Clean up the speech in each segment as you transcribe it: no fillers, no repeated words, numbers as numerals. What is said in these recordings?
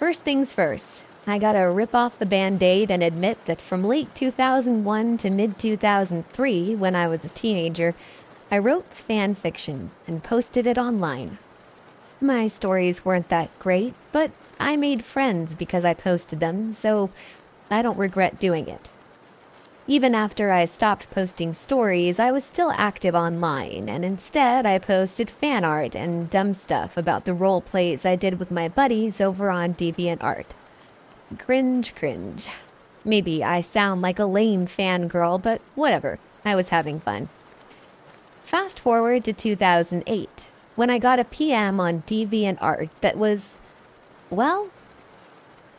First things first, I gotta rip off the band-aid and admit that from late 2001 to mid-2003, when I was a teenager, I wrote fan fiction and posted it online. My stories weren't that great, but I made friends because I posted them, so I don't regret doing it. Even after I stopped posting stories, I was still active online, and instead I posted fan art and dumb stuff about the role plays I did with my buddies over on DeviantArt. Cringe. Maybe I sound like a lame fangirl, but whatever, I was having fun. Fast forward to 2008, when I got a PM on DeviantArt that was, well,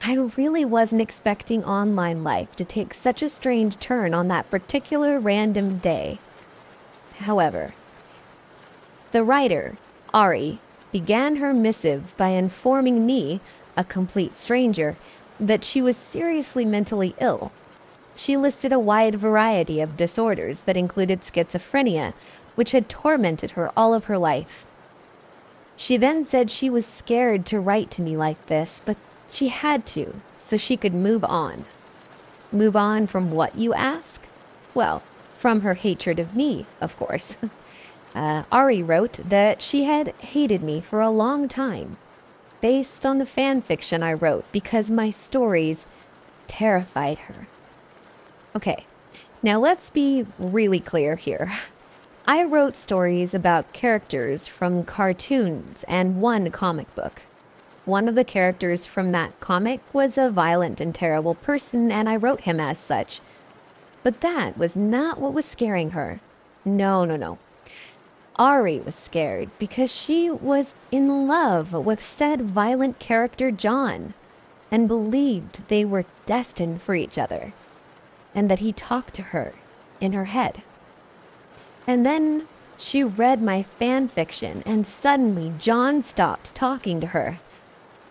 I really wasn't expecting online life to take such a strange turn on that particular random day. However, the writer, Ari, began her missive by informing me, a complete stranger, that she was seriously mentally ill. She listed a wide variety of disorders that included schizophrenia, which had tormented her all of her life. She then said she was scared to write to me like this, but she had to, so she could move on. Move on from what, you ask? Well, from her hatred of me, of course. Ari wrote that she had hated me for a long time, based on the fan fiction I wrote because my stories terrified her. Okay, now let's be really clear here. I wrote stories about characters from cartoons and one comic book. One of the characters from that comic was a violent and terrible person, and I wrote him as such. But that was not what was scaring her. No. Ari was scared because she was in love with said violent character John, and believed they were destined for each other, and that he talked to her in her head. And then she read my fan fiction, and suddenly John stopped talking to her.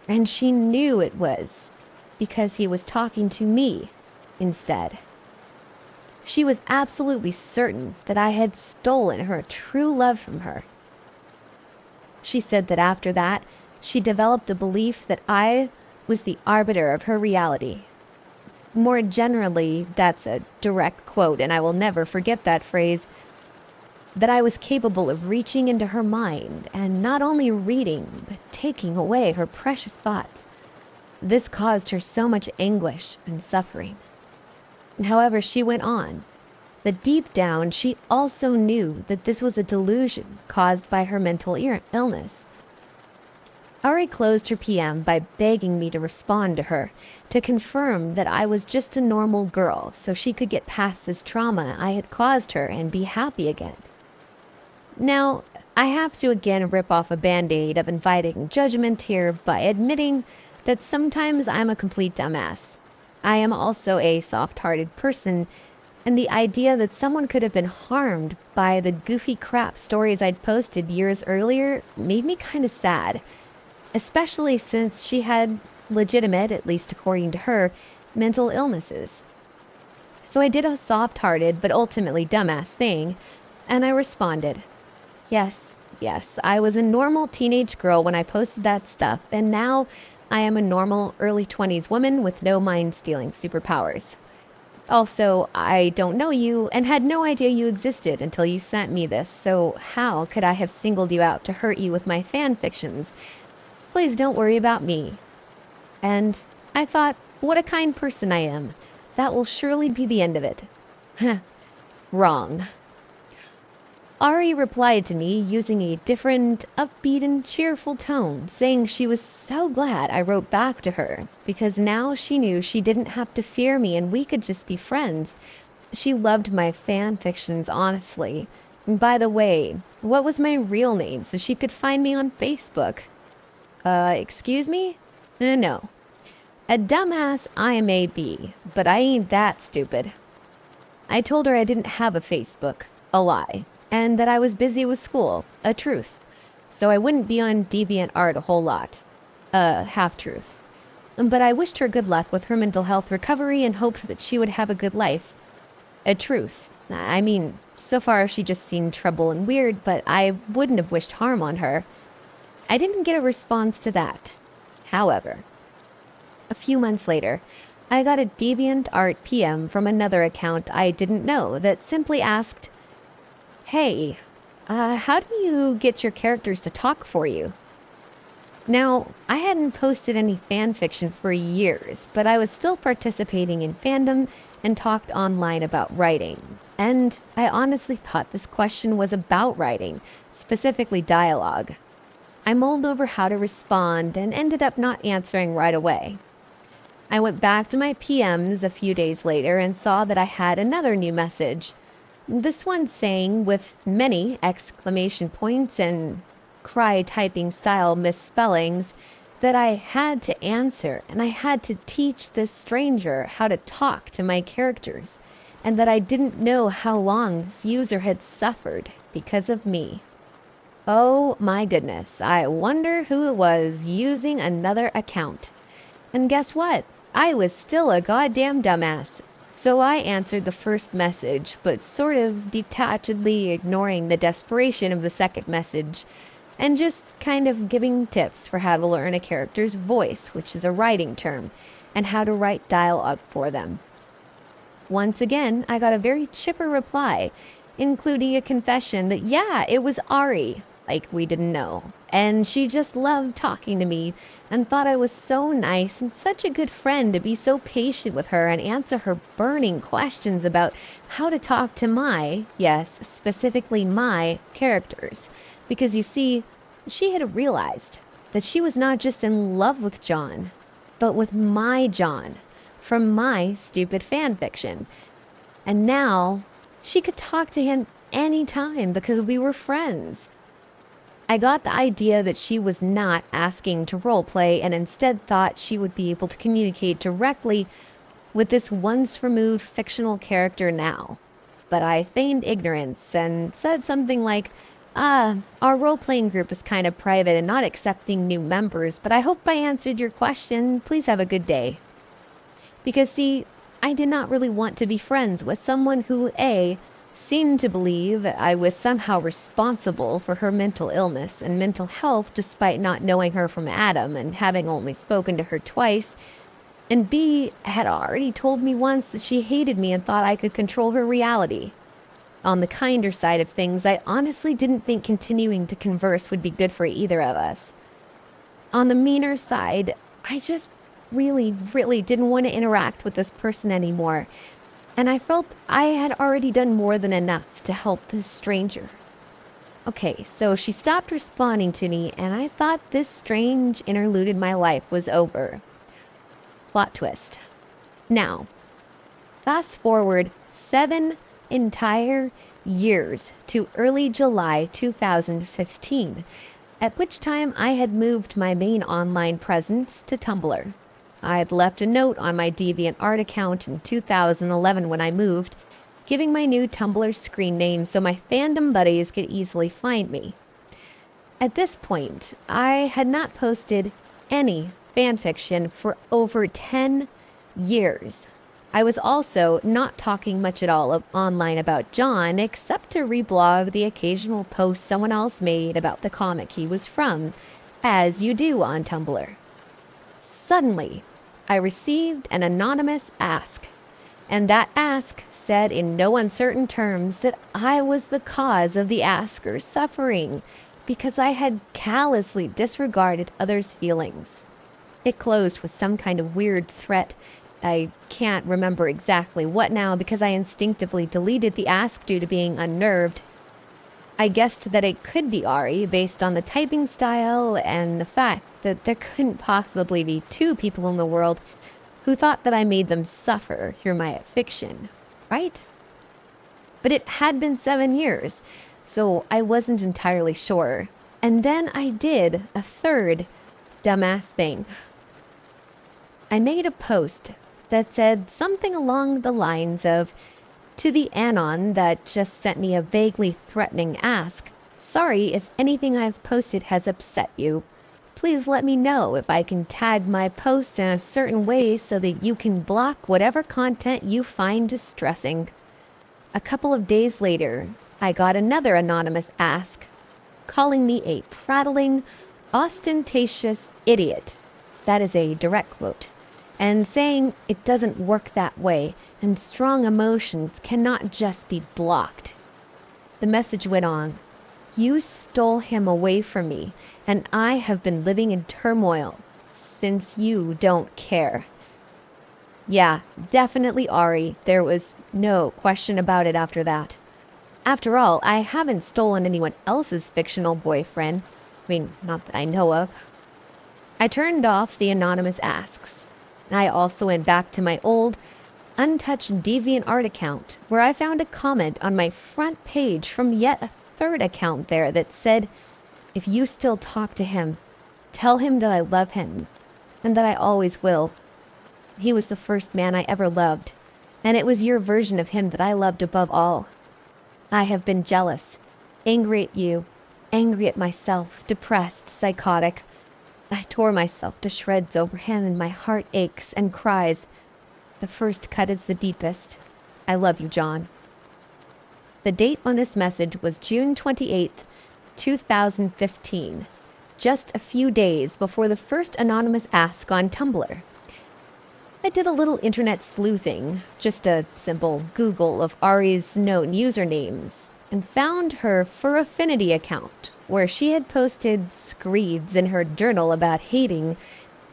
And she knew it was because he was talking to me instead. She was absolutely certain that I had stolen her true love from her. She said that after that, she developed a belief that I was the arbiter of her reality. More generally, that's a direct quote, and I will never forget that phrase, that I was capable of reaching into her mind and not only reading, but taking away her precious thoughts. This caused her so much anguish and suffering. However, she went on, that deep down she also knew that this was a delusion caused by her mental illness. Ari closed her PM by begging me to respond to her, to confirm that I was just a normal girl so she could get past this trauma I had caused her and be happy again. Now, I have to again rip off a band-aid of inviting judgment here by admitting that sometimes I'm a complete dumbass. I am also a soft-hearted person, and the idea that someone could have been harmed by the goofy crap stories I'd posted years earlier made me kind of sad, especially since she had legitimate, at least according to her, mental illnesses. So I did a soft-hearted but ultimately dumbass thing, and I responded. Yes, I was a normal teenage girl when I posted that stuff, and now I am a normal early 20s woman with no mind-stealing superpowers. Also, I don't know you and had no idea you existed until you sent me this, so how could I have singled you out to hurt you with my fan fictions? Please don't worry about me. And I thought, what a kind person I am. That will surely be the end of it. Wrong. Ari replied to me using a different, upbeat and cheerful tone, saying she was so glad I wrote back to her, because now she knew she didn't have to fear me and we could just be friends. She loved my fan fictions, honestly. And by the way, what was my real name so she could find me on Facebook? Excuse me? No. A dumbass I may be, but I ain't that stupid. I told her I didn't have a Facebook, a lie, and that I was busy with school, a truth, so I wouldn't be on DeviantArt a whole lot, half-truth. But I wished her good luck with her mental health recovery and hoped that she would have a good life, a truth. I mean, so far she just seemed trouble and weird, but I wouldn't have wished harm on her. I didn't get a response to that. However, A few months later, I got a DeviantArt PM from another account I didn't know that simply asked, "Hey, how do you get your characters to talk for you?" Now, I hadn't posted any fanfiction for years, but I was still participating in fandom and talked online about writing. And I honestly thought this question was about writing, specifically dialogue. I mulled over how to respond and ended up not answering right away. I went back to my PMs a few days later and saw that I had another new message. This one saying, with many exclamation points and cry typing style misspellings, that I had to answer and I had to teach this stranger how to talk to my characters, and that I didn't know how long this user had suffered because of me. Oh my goodness, I wonder who it was using another account. And guess what? I was still a goddamn dumbass. So I answered the first message, but sort of detachedly ignoring the desperation of the second message, and just kind of giving tips for how to learn a character's voice, which is a writing term, and how to write dialogue for them. Once again, I got a very chipper reply, including a confession that yeah, it was Ari, like we didn't know, and she just loved talking to me and thought I was so nice and such a good friend to be so patient with her and answer her burning questions about how to talk to my, yes, specifically my, characters. Because you see, she had realized that she was not just in love with John, but with my John, from my stupid fanfiction. And now she could talk to him anytime because we were friends. I got the idea that she was not asking to roleplay and instead thought she would be able to communicate directly with this once removed fictional character now. But I feigned ignorance and said something like, our role-playing group is kind of private and not accepting new members, but I hope I answered your question. Please have a good day. Because see, I did not really want to be friends with someone who, A, seemed to believe I was somehow responsible for her mental illness and mental health despite not knowing her from Adam and having only spoken to her twice, and B, had already told me once that she hated me and thought I could control her reality. On the kinder side of things, I honestly didn't think continuing to converse would be good for either of us. On the meaner side, I just really didn't want to interact with this person anymore, and I felt I had already done more than enough to help this stranger. Okay, so she stopped responding to me, and I thought this strange interlude in my life was over. Plot twist. Now, fast forward 7 entire years to early July 2015, at which time I had moved my main online presence to Tumblr. I had left a note on my DeviantArt account in 2011 when I moved, giving my new Tumblr screen name so my fandom buddies could easily find me. At this point, I had not posted any fanfiction for over 10 years. I was also not talking much at all online about John, except to reblog the occasional post someone else made about the comic he was from, as you do on Tumblr. Suddenly, I received an anonymous ask, and that ask said in no uncertain terms that I was the cause of the asker's suffering, because I had callously disregarded others' feelings. It closed with some kind of weird threat. I can't remember exactly what now because I instinctively deleted the ask due to being unnerved. I guessed that it could be Ari based on the typing style and the fact that there couldn't possibly be two people in the world who thought that I made them suffer through my fiction, right? But it had been 7 years, so I wasn't entirely sure. And then I did a third dumbass thing. I made a post that said something along the lines of, to the anon that just sent me a vaguely threatening ask, sorry if anything I've posted has upset you. Please let me know if I can tag my post in a certain way so that you can block whatever content you find distressing. A couple of days later, I got another anonymous ask, calling me a prattling, ostentatious idiot. That is a direct quote. and saying it doesn't work that way and strong emotions cannot just be blocked. The message went on, "You stole him away from me, and I have been living in turmoil since you don't care." Yeah, definitely Ari. There was no question about it after that. After all, I haven't stolen anyone else's fictional boyfriend. I mean, not that I know of. I turned off the anonymous asks. I also went back to my old, untouched DeviantArt account, where I found a comment on my front page from yet a third account there that said, "If you still talk to him, tell him that I love him, and that I always will. He was the first man I ever loved, and it was your version of him that I loved above all. I have been jealous, angry at you, angry at myself, depressed, psychotic. I tore myself to shreds over him, and my heart aches and cries. The first cut is the deepest. I love you, John." The date on this message was June 28th, 2015, just a few days before the first anonymous ask on Tumblr. I did a little internet sleuthing, just a simple Google of Ari's known usernames, and found her Fur Affinity account, where she had posted screeds in her journal about hating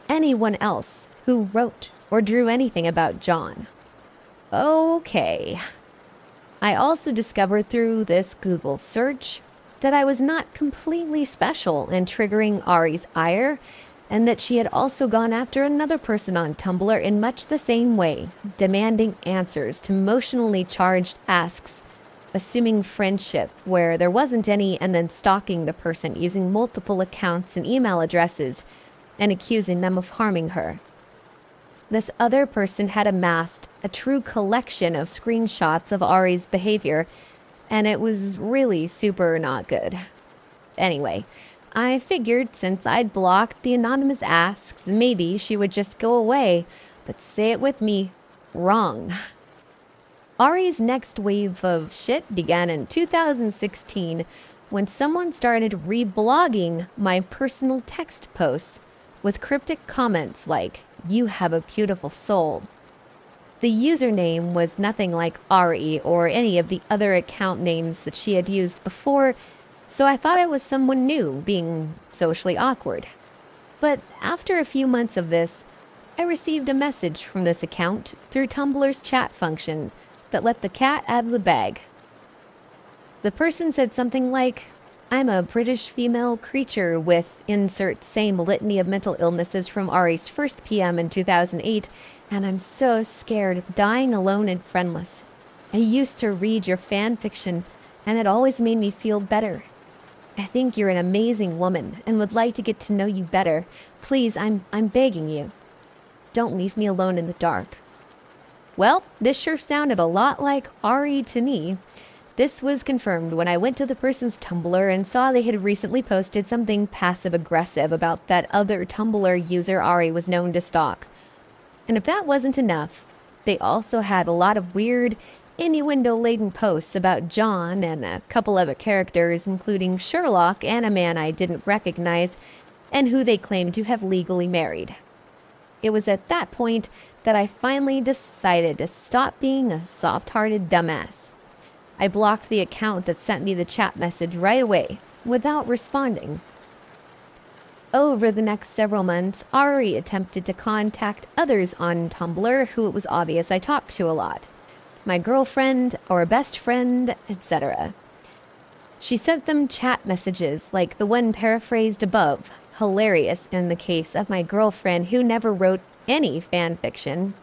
anyone else who wrote or drew anything about John. Okay. I also discovered through this Google search that I was not completely special in triggering Ari's ire, and that she had also gone after another person on Tumblr in much the same way, demanding answers to emotionally charged asks, assuming friendship where there wasn't any, and then stalking the person using multiple accounts and email addresses and accusing them of harming her. This other person had amassed a true collection of screenshots of Ari's behavior, and it was really super not good. Anyway, I figured since I'd blocked the anonymous asks, maybe she would just go away, but say it with me, wrong. Ari's next wave of shit began in 2016 when someone started reblogging my personal text posts with cryptic comments like, "You have a beautiful soul." The username was nothing like Ari or any of the other account names that she had used before, so I thought it was someone new being socially awkward. But after a few months of this, I received a message from this account through Tumblr's chat function that let the cat out of the bag. The person said something like, "I'm a British female creature with insert same litany of mental illnesses from Ari's first PM in 2008, and I'm so scared of dying alone and friendless. I used to read your fan fiction, and it always made me feel better. I think you're an amazing woman and would like to get to know you better. Please, I'm begging you. Don't leave me alone in the dark." Well, this sure sounded a lot like Ari to me. This was confirmed when I went to the person's Tumblr and saw they had recently posted something passive-aggressive about that other Tumblr user Ari was known to stalk. And if that wasn't enough, they also had a lot of weird, innuendo-laden posts about John and a couple other characters, including Sherlock and a man I didn't recognize, and who they claimed to have legally married. It was at that point that I finally decided to stop being a soft-hearted dumbass. I blocked the account that sent me the chat message right away, without responding. Over the next several months, Ari attempted to contact others on Tumblr who it was obvious I talked to a lot. My girlfriend, or best friend, etc. She sent them chat messages like the one paraphrased above, hilarious in the case of my girlfriend who never wrote any fan fiction,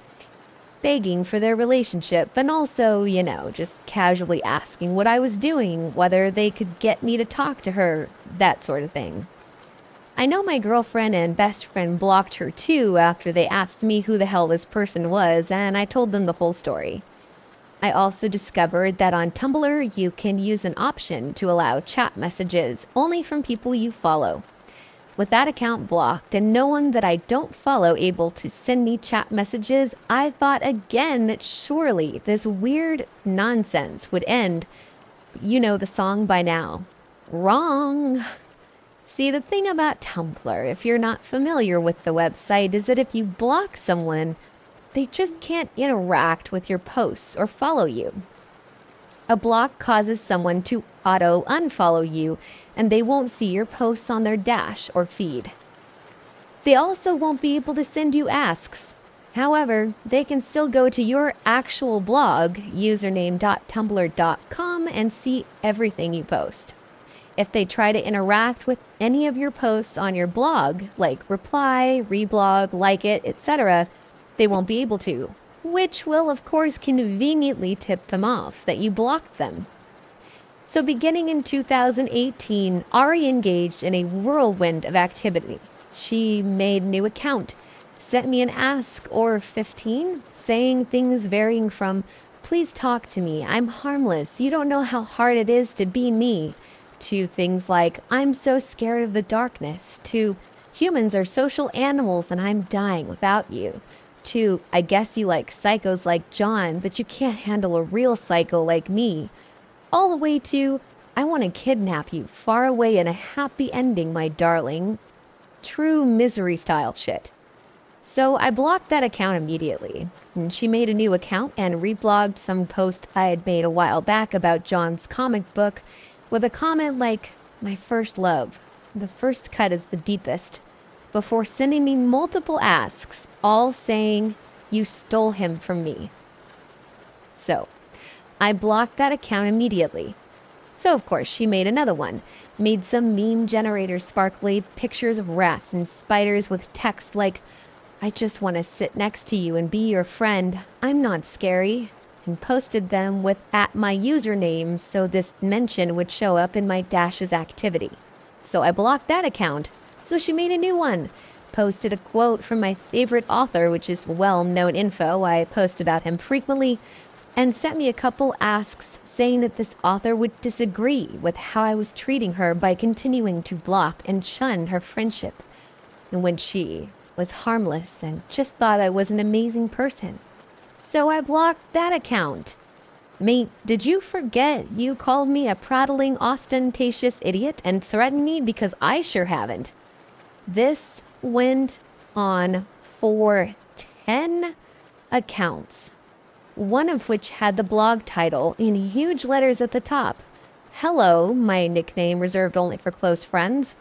begging for their relationship, and also, just casually asking what I was doing, whether they could get me to talk to her, that sort of thing. I know my girlfriend and best friend blocked her too after they asked me who the hell this person was, and I told them the whole story. I also discovered that on Tumblr you can use an option to allow chat messages only from people you follow. With that account blocked and no one that I don't follow able to send me chat messages, I thought again that surely this weird nonsense would end. You know the song by now. Wrong. See, the thing about Tumblr, if you're not familiar with the website, is that if you block someone, they just can't interact with your posts or follow you. A block causes someone to auto-unfollow you, and they won't see your posts on their dash or feed. They also won't be able to send you asks. However, they can still go to your actual blog, username.tumblr.com, and see everything you post. If they try to interact with any of your posts on your blog, like reply, reblog, like it, etc., they won't be able to, which will of course conveniently tip them off that you blocked them. So beginning in 2018, Ari engaged in a whirlwind of activity. She made a new account, sent me an ask or 15, saying things varying from, "Please talk to me, I'm harmless, you don't know how hard it is to be me," to things like, "I'm so scared of the darkness," to "Humans are social animals and I'm dying without you," to "I guess you like psychos like John, but you can't handle a real psycho like me," all the way to "I want to kidnap you far away in a happy ending, my darling." True misery style shit. So I blocked that account immediately, and she made a new account and reblogged some post I had made a while back about John's comic book with a comment like, "My first love, the first cut is the deepest," before sending me multiple asks, all saying, "You stole him from me." So I blocked that account immediately. So of course she made another one, made some meme generator sparkly pictures of rats and spiders with text like, "I just want to sit next to you and be your friend, I'm not scary," and posted them with @my username so this mention would show up in my Dash's activity. So I blocked that account. So she made a new one, posted a quote from my favorite author, which is well-known info, I post about him frequently, and sent me a couple asks saying that this author would disagree with how I was treating her by continuing to block and shun her friendship, and when she was harmless and just thought I was an amazing person. So I blocked that account. Mate, did you forget you called me a prattling, ostentatious idiot and threatened me? Because I sure haven't. This went on for 10 accounts, one of which had the blog title in huge letters at the top, "Hello, my nickname reserved only for close friends,"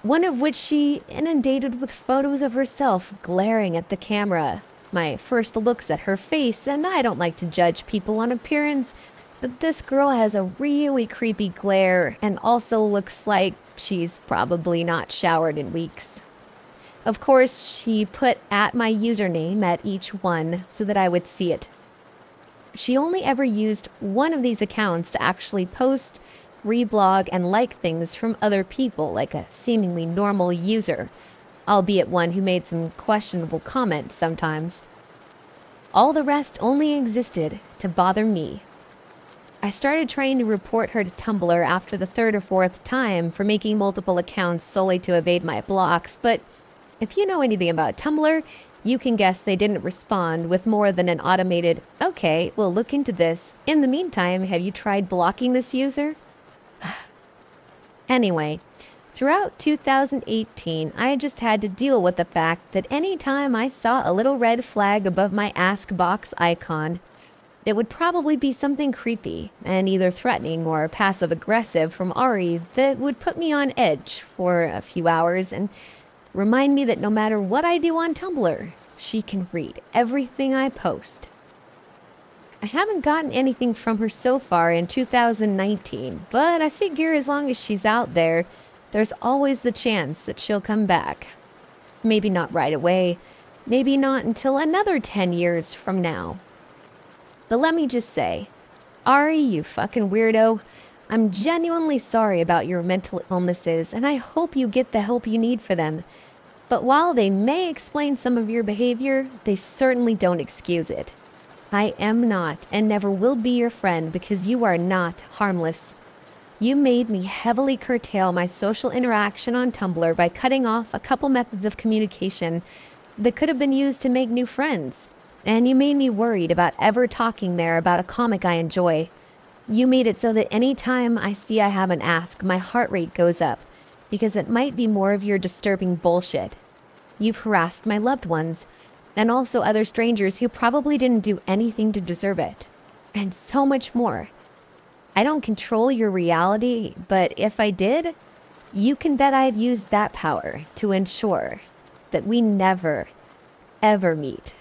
one of which she inundated with photos of herself glaring at the camera. My first looks at her face, and I don't like to judge people on appearance, but this girl has a really creepy glare and also looks like she's probably not showered in weeks. Of course, she put @my username at each one so that I would see it. She only ever used one of these accounts to actually post, reblog, and like things from other people, like a seemingly normal user, albeit one who made some questionable comments sometimes. All the rest only existed to bother me. I started trying to report her to Tumblr after the third or fourth time for making multiple accounts solely to evade my blocks, but if you know anything about Tumblr, you can guess they didn't respond with more than an automated, "Okay, we'll look into this. In the meantime, have you tried blocking this user?" Anyway, throughout 2018, I just had to deal with the fact that any time I saw a little red flag above my Ask Box icon, it would probably be something creepy and either threatening or passive-aggressive from Ari that would put me on edge for a few hours and remind me that no matter what I do on Tumblr, she can read everything I post. I haven't gotten anything from her so far in 2019, but I figure as long as she's out there, there's always the chance that she'll come back. Maybe not right away, maybe not until another 10 years from now. But let me just say, Ari, you fucking weirdo, I'm genuinely sorry about your mental illnesses, and I hope you get the help you need for them. But while they may explain some of your behavior, they certainly don't excuse it. I am not and never will be your friend because you are not harmless. You made me heavily curtail my social interaction on Tumblr by cutting off a couple methods of communication that could have been used to make new friends. And you made me worried about ever talking there about a comic I enjoy. You made it so that any time I see I have an ask, my heart rate goes up. because it might be more of your disturbing bullshit. You've harassed my loved ones, and also other strangers who probably didn't do anything to deserve it. And so much more. I don't control your reality, but if I did, you can bet I'd use that power to ensure that we never, ever meet.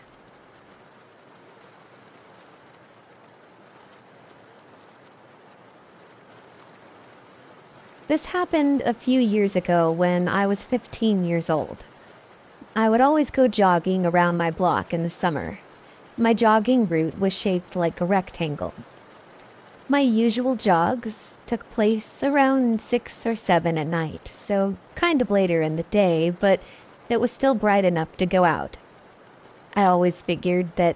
This happened a few years ago when I was 15 years old. I would always go jogging around my block in the summer. My jogging route was shaped like a rectangle. My usual jogs took place around 6 or 7 at night, so kind of later in the day, but it was still bright enough to go out. I always figured that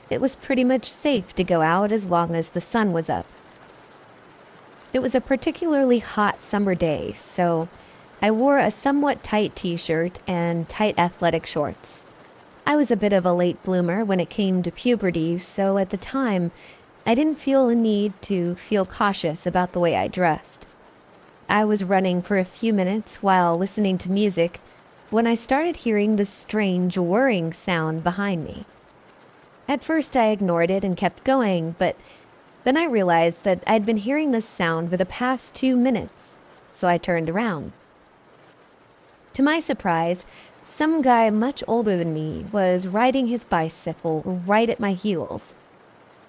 it was pretty much safe to go out as long as the sun was up. It was a particularly hot summer day, so I wore a somewhat tight t-shirt and tight athletic shorts. I was a bit of a late bloomer when it came to puberty, so at the time, I didn't feel a need to feel cautious about the way I dressed. I was running for a few minutes while listening to music when I started hearing this strange whirring sound behind me. At first I ignored it and kept going, but then I realized that I'd been hearing this sound for the past 2 minutes, so I turned around. To my surprise, some guy much older than me was riding his bicycle right at my heels.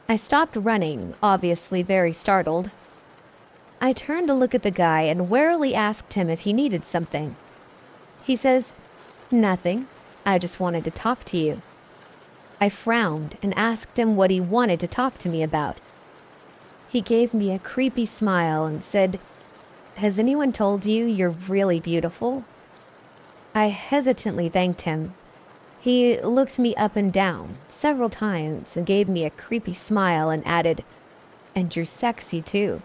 I stopped running, obviously very startled. I turned to look at the guy and warily asked him if he needed something. He says, "Nothing. I just wanted to talk to you." I frowned and asked him what he wanted to talk to me about. He gave me a creepy smile and said, "Has anyone told you you're really beautiful?" I hesitantly thanked him. He looked me up and down several times and gave me a creepy smile and added, "And you're sexy too."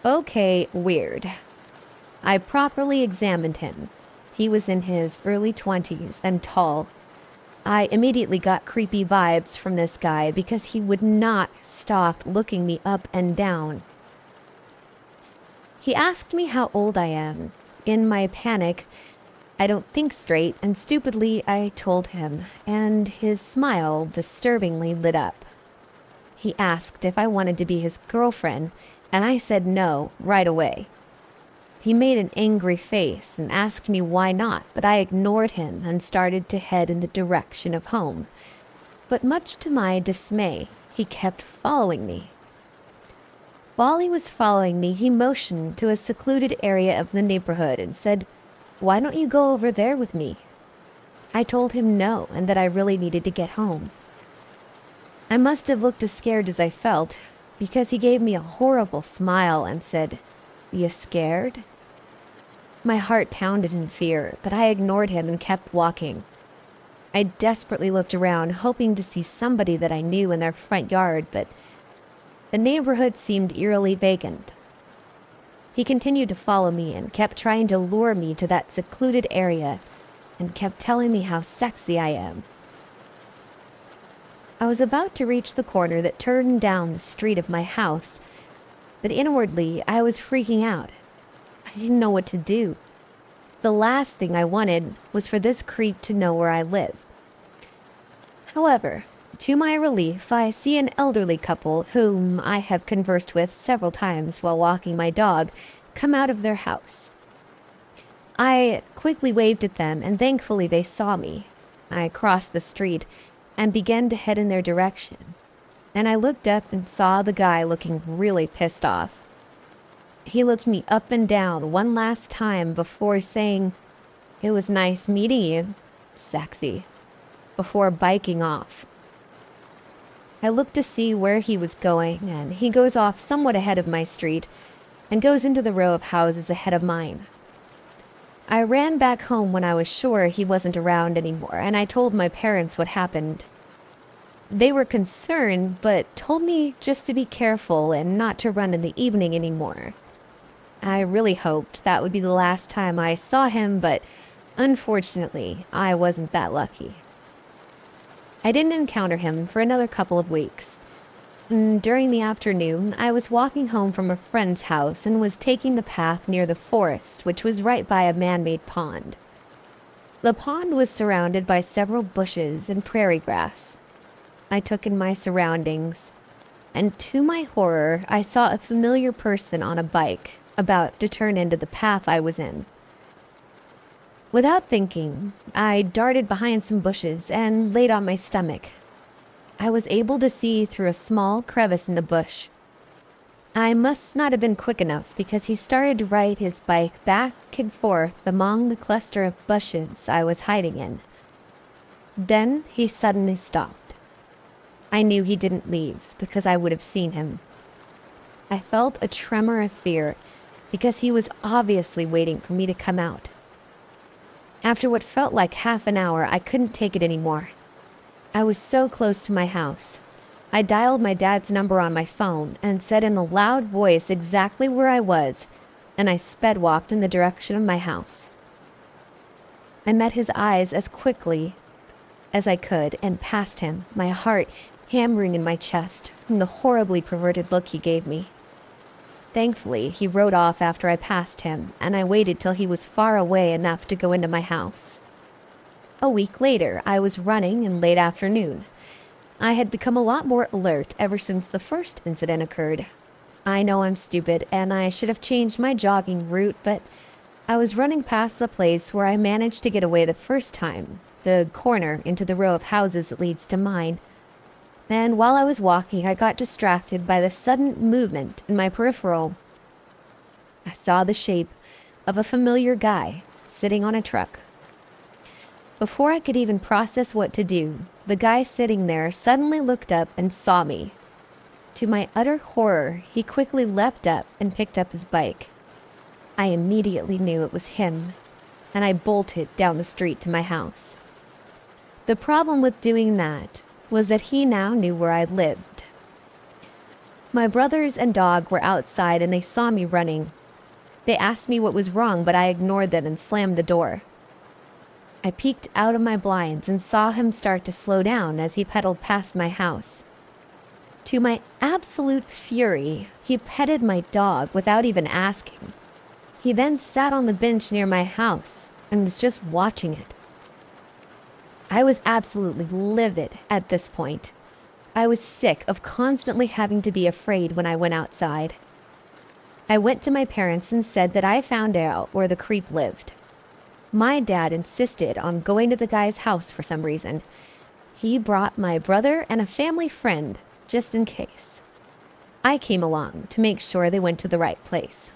Okay, weird. I properly examined him. He was in his early 20s and tall. I immediately got creepy vibes from this guy because he would not stop looking me up and down. He asked me how old I am. In my panic, I don't think straight, and stupidly I told him, and his smile disturbingly lit up. He asked if I wanted to be his girlfriend, and I said no right away. He made an angry face and asked me why not, but I ignored him and started to head in the direction of home. But much to my dismay, he kept following me. While he was following me, he motioned to a secluded area of the neighborhood and said, "Why don't you go over there with me?" I told him no, and that I really needed to get home. I must have looked as scared as I felt, because he gave me a horrible smile and said, "You scared?" My heart pounded in fear, but I ignored him and kept walking. I desperately looked around, hoping to see somebody that I knew in their front yard, but the neighborhood seemed eerily vacant. He continued to follow me and kept trying to lure me to that secluded area and kept telling me how sexy I am. I was about to reach the corner that turned down the street of my house, but inwardly I was freaking out. I didn't know what to do. The last thing I wanted was for this creep to know where I lived. However, to my relief, I see an elderly couple whom I have conversed with several times while walking my dog come out of their house. I quickly waved at them, and thankfully they saw me. I crossed the street and began to head in their direction, and I looked up and saw the guy looking really pissed off. He looked me up and down one last time before saying, "It was nice meeting you, sexy," before biking off. I looked to see where he was going, and he goes off somewhat ahead of my street and goes into the row of houses ahead of mine. I ran back home when I was sure he wasn't around anymore, and I told my parents what happened. They were concerned, but told me just to be careful and not to run in the evening anymore. I really hoped that would be the last time I saw him, but unfortunately, I wasn't that lucky. I didn't encounter him for another couple of weeks. During the afternoon, I was walking home from a friend's house and was taking the path near the forest, which was right by a man-made pond. The pond was surrounded by several bushes and prairie grass. I took in my surroundings, and to my horror, I saw a familiar person on a bike, about to turn into the path I was in. Without thinking, I darted behind some bushes and laid on my stomach. I was able to see through a small crevice in the bush. I must not have been quick enough because he started to ride his bike back and forth among the cluster of bushes I was hiding in. Then he suddenly stopped. I knew he didn't leave because I would have seen him. I felt a tremor of fear because he was obviously waiting for me to come out. After what felt like half an hour, I couldn't take it anymore. I was so close to my house. I dialed my dad's number on my phone and said in a loud voice exactly where I was, and I sped walked in the direction of my house. I met his eyes as quickly as I could and passed him, my heart hammering in my chest from the horribly perverted look he gave me. Thankfully, he rode off after I passed him, and I waited till he was far away enough to go into my house. A week later, I was running in late afternoon. I had become a lot more alert ever since the first incident occurred. I know I'm stupid, and I should have changed my jogging route, but I was running past the place where I managed to get away the first time, the corner into the row of houses that leads to mine. And while I was walking, I got distracted by the sudden movement in my peripheral. I saw the shape of a familiar guy sitting on a truck. Before I could even process what to do, the guy sitting there suddenly looked up and saw me. To my utter horror, he quickly leapt up and picked up his bike. I immediately knew it was him, and I bolted down the street to my house. The problem with doing that was that he now knew where I lived. My brothers and dog were outside and they saw me running. They asked me what was wrong, but I ignored them and slammed the door. I peeked out of my blinds and saw him start to slow down as he pedaled past my house. To my absolute fury, he petted my dog without even asking. He then sat on the bench near my house and was just watching it. I was absolutely livid at this point. I was sick of constantly having to be afraid when I went outside. I went to my parents and said that I found out where the creep lived. My dad insisted on going to the guy's house for some reason. He brought my brother and a family friend, just in case. I came along to make sure they went to the right place.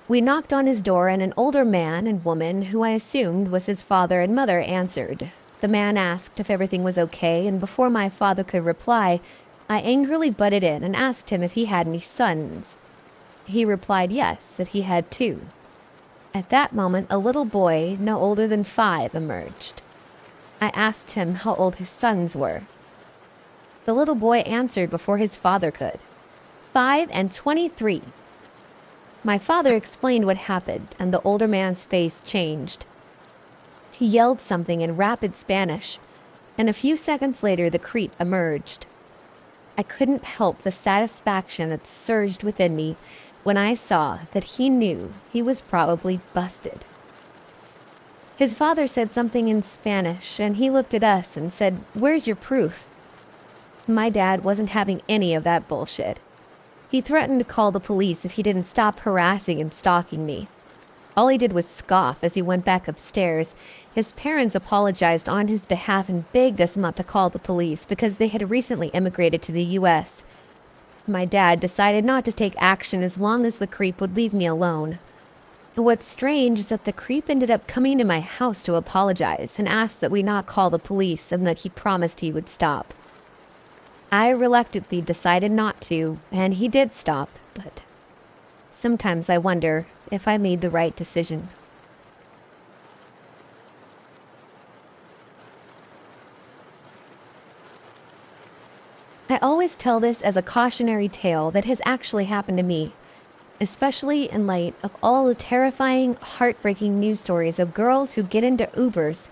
We knocked on his door and an older man and woman, who I assumed was his father and mother, answered. The man asked if everything was okay, and before my father could reply, I angrily butted in and asked him if he had any sons. He replied yes, that he had 2. At that moment, a little boy, no older than 5, emerged. I asked him how old his sons were. The little boy answered before his father could. 5 and 23. My father explained what happened, and the older man's face changed. He yelled something in rapid Spanish, and a few seconds later the creep emerged. I couldn't help the satisfaction that surged within me when I saw that he knew he was probably busted. His father said something in Spanish, and he looked at us and said, "Where's your proof?" My dad wasn't having any of that bullshit. He threatened to call the police if he didn't stop harassing and stalking me. All he did was scoff as he went back upstairs. His parents apologized on his behalf and begged us not to call the police because they had recently immigrated to the U.S. My dad decided not to take action as long as the creep would leave me alone. What's strange is that the creep ended up coming to my house to apologize and asked that we not call the police and that he promised he would stop. I reluctantly decided not to, and he did stop, but sometimes I wonder if I made the right decision. I always tell this as a cautionary tale that has actually happened to me, especially in light of all the terrifying, heartbreaking news stories of girls who get into Ubers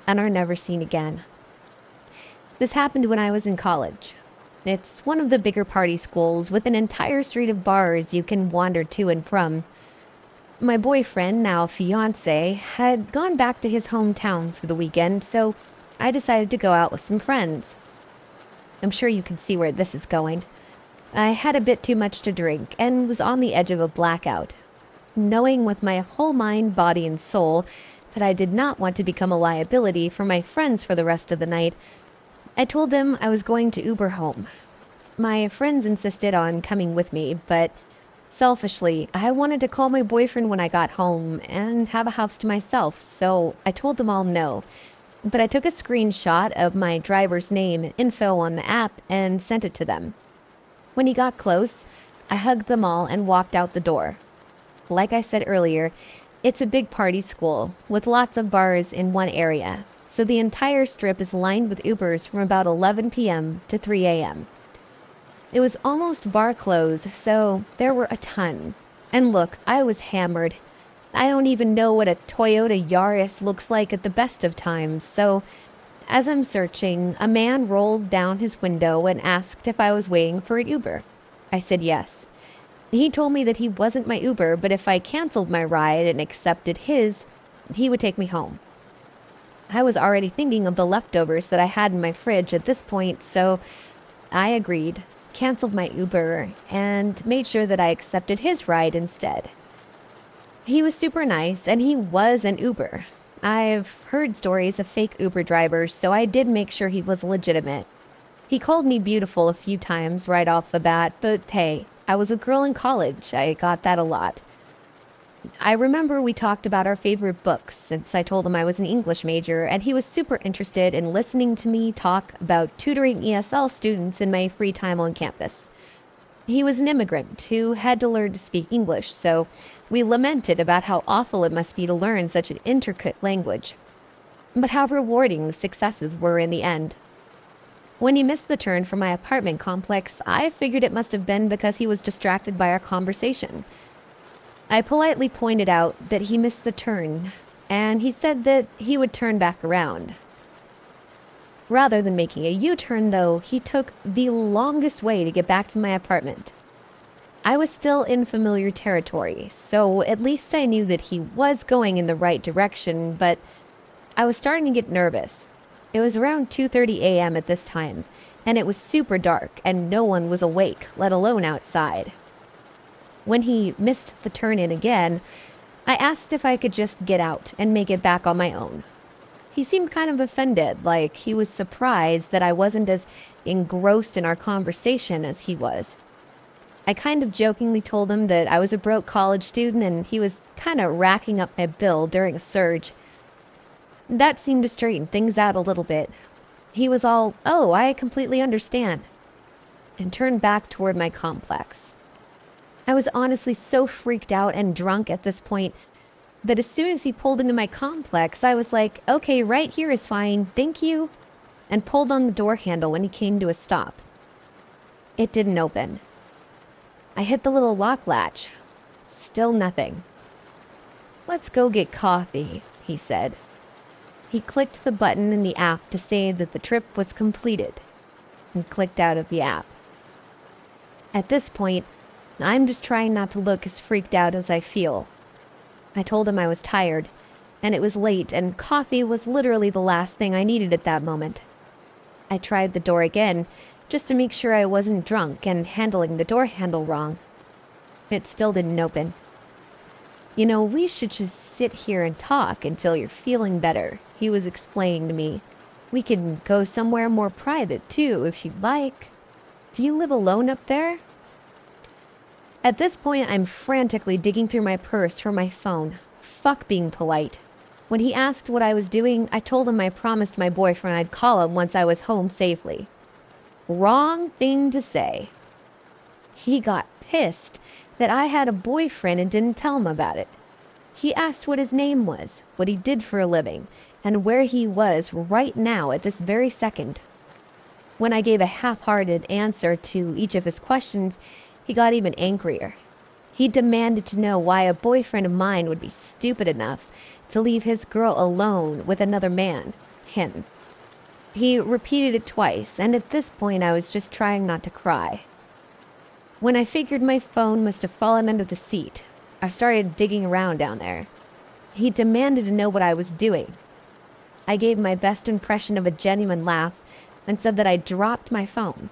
and are never seen again. This happened when I was in college. It's one of the bigger party schools with an entire street of bars you can wander to and from. My boyfriend, now fiance, had gone back to his hometown for the weekend, so I decided to go out with some friends. I'm sure you can see where this is going. I had a bit too much to drink and was on the edge of a blackout. Knowing with my whole mind, body, and soul that I did not want to become a liability for my friends for the rest of the night, I told them I was going to Uber home. My friends insisted on coming with me, but selfishly, I wanted to call my boyfriend when I got home and have a house to myself, so I told them all no. But I took a screenshot of my driver's name and info on the app and sent it to them. When he got close, I hugged them all and walked out the door. Like I said earlier, it's a big party school with lots of bars in one area, so the entire strip is lined with Ubers from about 11 p.m. to 3 a.m. It was almost bar close, so there were a ton. And look, I was hammered. I don't even know what a Toyota Yaris looks like at the best of times, so as I'm searching, a man rolled down his window and asked if I was waiting for an Uber. I said yes. He told me that he wasn't my Uber, but if I canceled my ride and accepted his, he would take me home. I was already thinking of the leftovers that I had in my fridge at this point, so I agreed, canceled my Uber, and made sure that I accepted his ride instead. He was super nice, and he was an Uber. I've heard stories of fake Uber drivers, so I did make sure he was legitimate. He called me beautiful a few times right off the bat, but hey, I was a girl in college. I got that a lot. I remember we talked about our favorite books since I told him I was an English major, and he was super interested in listening to me talk about tutoring ESL students in my free time on campus. He was an immigrant who had to learn to speak English, so we lamented about how awful it must be to learn such an intricate language, but how rewarding the successes were in the end. When he missed the turn from my apartment complex, I figured it must have been because he was distracted by our conversation. I politely pointed out that he missed the turn, and he said that he would turn back around. Rather than making a U-turn, though, he took the longest way to get back to my apartment. I was still in familiar territory, so at least I knew that he was going in the right direction, but I was starting to get nervous. It was around 2:30 a.m. at this time, and it was super dark, and no one was awake, let alone outside. When he missed the turn-in again, I asked if I could just get out and make it back on my own. He seemed kind of offended, like he was surprised that I wasn't as engrossed in our conversation as he was. I kind of jokingly told him that I was a broke college student and he was kind of racking up my bill during a surge. That seemed to straighten things out a little bit. He was all, "Oh, I completely understand," and turned back toward my complex. I was honestly so freaked out and drunk at this point that as soon as he pulled into my complex, I was like, "Okay, right here is fine, thank you," and pulled on the door handle when he came to a stop. It didn't open. I hit the little lock latch. Still nothing. "Let's go get coffee," he said. He clicked the button in the app to say that the trip was completed, and clicked out of the app. At this point, I'm just trying not to look as freaked out as I feel. I told him I was tired, and it was late, and coffee was literally the last thing I needed at that moment. I tried the door again, just to make sure I wasn't drunk and handling the door handle wrong. It still didn't open. "You know, we should just sit here and talk until you're feeling better," he was explaining to me. "We can go somewhere more private, too, if you'd like. Do you live alone up there?" At this point, I'm frantically digging through my purse for my phone. Fuck being polite. When he asked what I was doing, I told him I promised my boyfriend I'd call him once I was home safely. Wrong thing to say. He got pissed that I had a boyfriend and didn't tell him about it. He asked what his name was, what he did for a living, and where he was right now at this very second. When I gave a half-hearted answer to each of his questions, he got even angrier. He demanded to know why a boyfriend of mine would be stupid enough to leave his girl alone with another man, him. He repeated it twice, and at this point I was just trying not to cry. When I figured my phone must have fallen under the seat, I started digging around down there. He demanded to know what I was doing. I gave my best impression of a genuine laugh and said that I dropped my phone.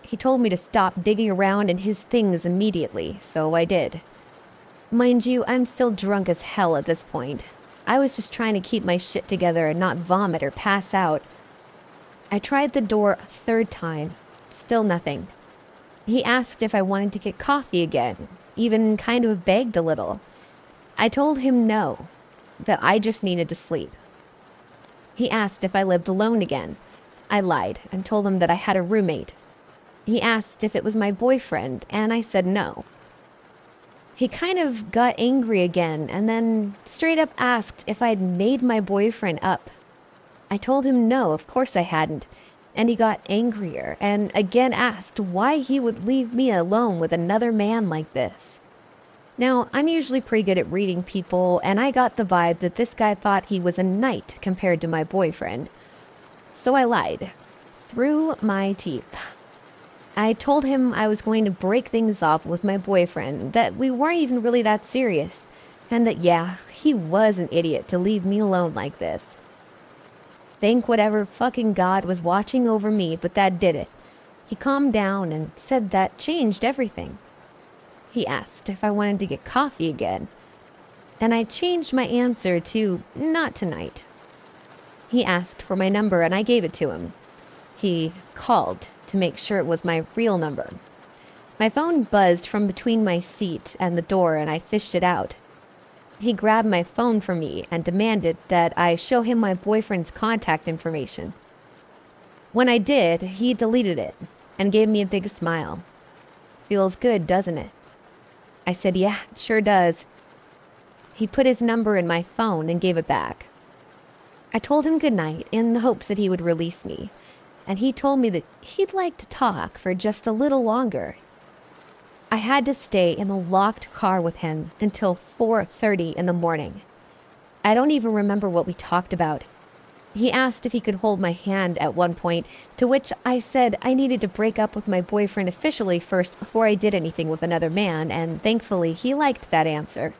He told me to stop digging around in his things immediately, so I did. Mind you, I'm still drunk as hell at this point. I was just trying to keep my shit together and not vomit or pass out. I tried the door a third time. Still nothing. He asked if I wanted to get coffee again, even kind of begged a little. I told him no, that I just needed to sleep. He asked if I lived alone again. I lied and told him that I had a roommate. He asked if it was my boyfriend, and I said no. He kind of got angry again and then straight up asked if I'd made my boyfriend up. I told him no, of course I hadn't, and he got angrier and again asked why he would leave me alone with another man like this. Now, I'm usually pretty good at reading people, and I got the vibe that this guy thought he was a knight compared to my boyfriend. So I lied. Through my teeth. I told him I was going to break things off with my boyfriend, that we weren't even really that serious, and that yeah, he was an idiot to leave me alone like this. Thank whatever fucking God was watching over me, but that did it. He calmed down and said that changed everything. He asked if I wanted to get coffee again, and I changed my answer to not tonight. He asked for my number and I gave it to him. He called to make sure it was my real number. My phone buzzed from between my seat and the door and I fished it out. He grabbed my phone from me and demanded that I show him my boyfriend's contact information. When I did, he deleted it and gave me a big smile. Feels good, doesn't it? I said, yeah, it sure does. He put his number in my phone and gave it back. I told him goodnight in the hopes that he would release me, and he told me that he'd like to talk for just a little longer. I had to stay in the locked car with him until 4:30 in the morning. I don't even remember what we talked about. He asked if he could hold my hand at one point, to which I said I needed to break up with my boyfriend officially first before I did anything with another man, and thankfully he liked that answer.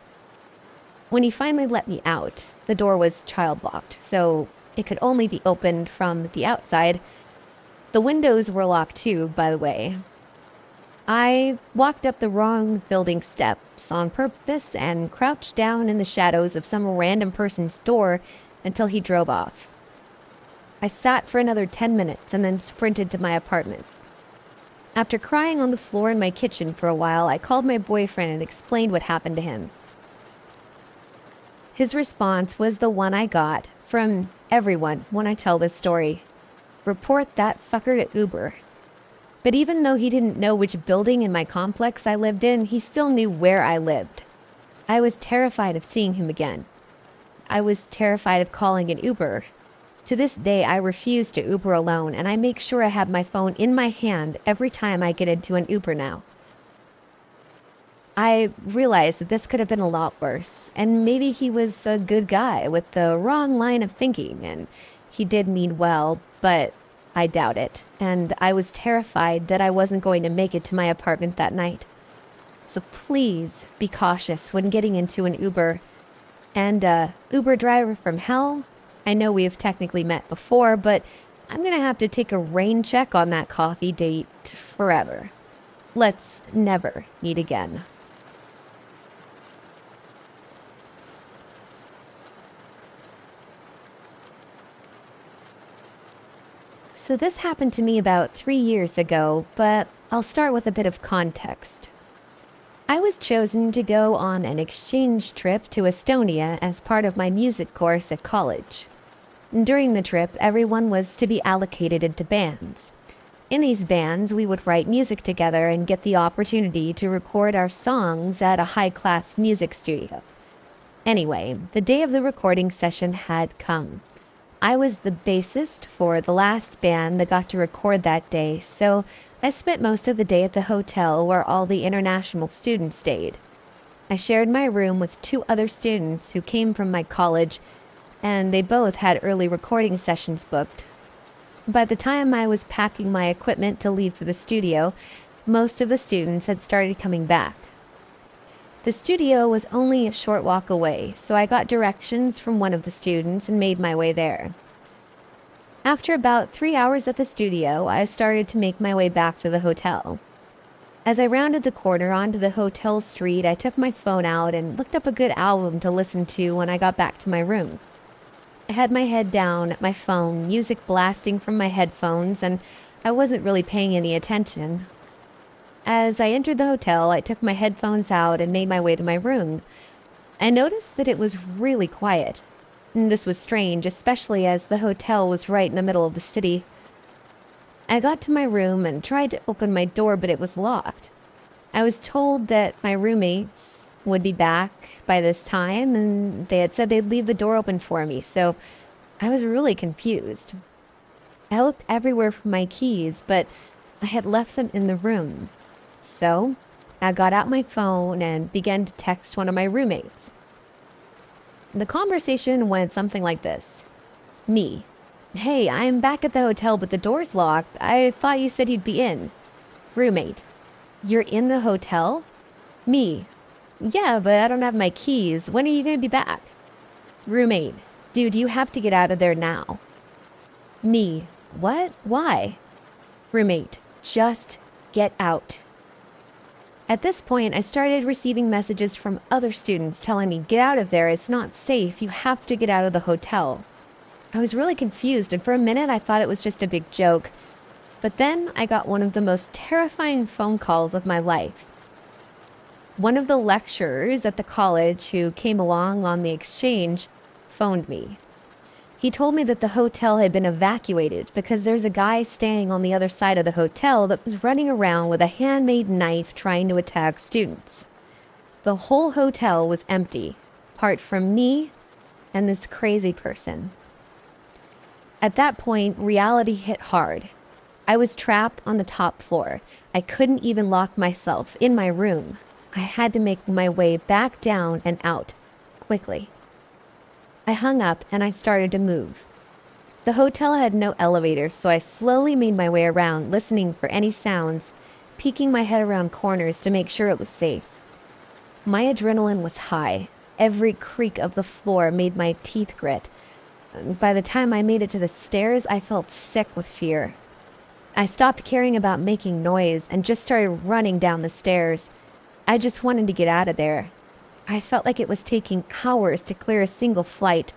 When he finally let me out, the door was child locked, so it could only be opened from the outside. The windows were locked too, by the way. I walked up the wrong building steps on purpose and crouched down in the shadows of some random person's door until he drove off. I sat for another 10 minutes and then sprinted to my apartment. After crying on the floor in my kitchen for a while, I called my boyfriend and explained what happened to him. His response was the one I got from everyone when I tell this story. Report that fucker to Uber. But even though he didn't know which building in my complex I lived in, he still knew where I lived. I was terrified of seeing him again. I was terrified of calling an Uber. To this day, I refuse to Uber alone, and I make sure I have my phone in my hand every time I get into an Uber now. I realized that this could have been a lot worse, and maybe he was a good guy with the wrong line of thinking, and he did mean well, but I doubt it, and I was terrified that I wasn't going to make it to my apartment that night. So please be cautious when getting into an Uber. And Uber driver from hell, I know we have technically met before, but I'm gonna have to take a rain check on that coffee date forever. Let's never meet again. So this happened to me about 3 years ago, but I'll start with a bit of context. I was chosen to go on an exchange trip to Estonia as part of my music course at college. During the trip, everyone was to be allocated into bands. In these bands, we would write music together and get the opportunity to record our songs at a high-class music studio. Anyway, the day of the recording session had come. I was the bassist for the last band that got to record that day, so I spent most of the day at the hotel where all the international students stayed. I shared my room with 2 other students who came from my college, and they both had early recording sessions booked. By the time I was packing my equipment to leave for the studio, most of the students had started coming back. The studio was only a short walk away, so I got directions from one of the students and made my way there. After about 3 hours at the studio, I started to make my way back to the hotel. As I rounded the corner onto the hotel street, I took my phone out and looked up a good album to listen to when I got back to my room. I had my head down at my phone, music blasting from my headphones, and I wasn't really paying any attention. As I entered the hotel, I took my headphones out and made my way to my room. I noticed that it was really quiet. And this was strange, especially as the hotel was right in the middle of the city. I got to my room and tried to open my door, but it was locked. I was told that my roommates would be back by this time, and they had said they'd leave the door open for me, so I was really confused. I looked everywhere for my keys, but I had left them in the room. So I got out my phone and began to text one of my roommates. The conversation went something like this. Me: "Hey, I'm back at the hotel, but the door's locked. I thought you said you'd be in." Roommate: "You're in the hotel?" Me: "Yeah, but I don't have my keys. When are you going to be back?" Roommate: "Dude, you have to get out of there now." Me: "What? Why?" Roommate: "Just get out." At this point, I started receiving messages from other students telling me, "Get out of there, it's not safe, you have to get out of the hotel." I was really confused, and for a minute I thought it was just a big joke. But then I got one of the most terrifying phone calls of my life. One of the lecturers at the college who came along on the exchange phoned me. He told me that the hotel had been evacuated because there's a guy staying on the other side of the hotel that was running around with a handmade knife trying to attack students. The whole hotel was empty, apart from me and this crazy person. At that point, reality hit hard. I was trapped on the top floor. I couldn't even lock myself in my room. I had to make my way back down and out, quickly. I hung up and I started to move. The hotel had no elevator, so I slowly made my way around, listening for any sounds, peeking my head around corners to make sure it was safe. My adrenaline was high. Every creak of the floor made my teeth grit. By the time I made it to the stairs, I felt sick with fear. I stopped caring about making noise and just started running down the stairs. I just wanted to get out of there. I felt like it was taking hours to clear a single flight.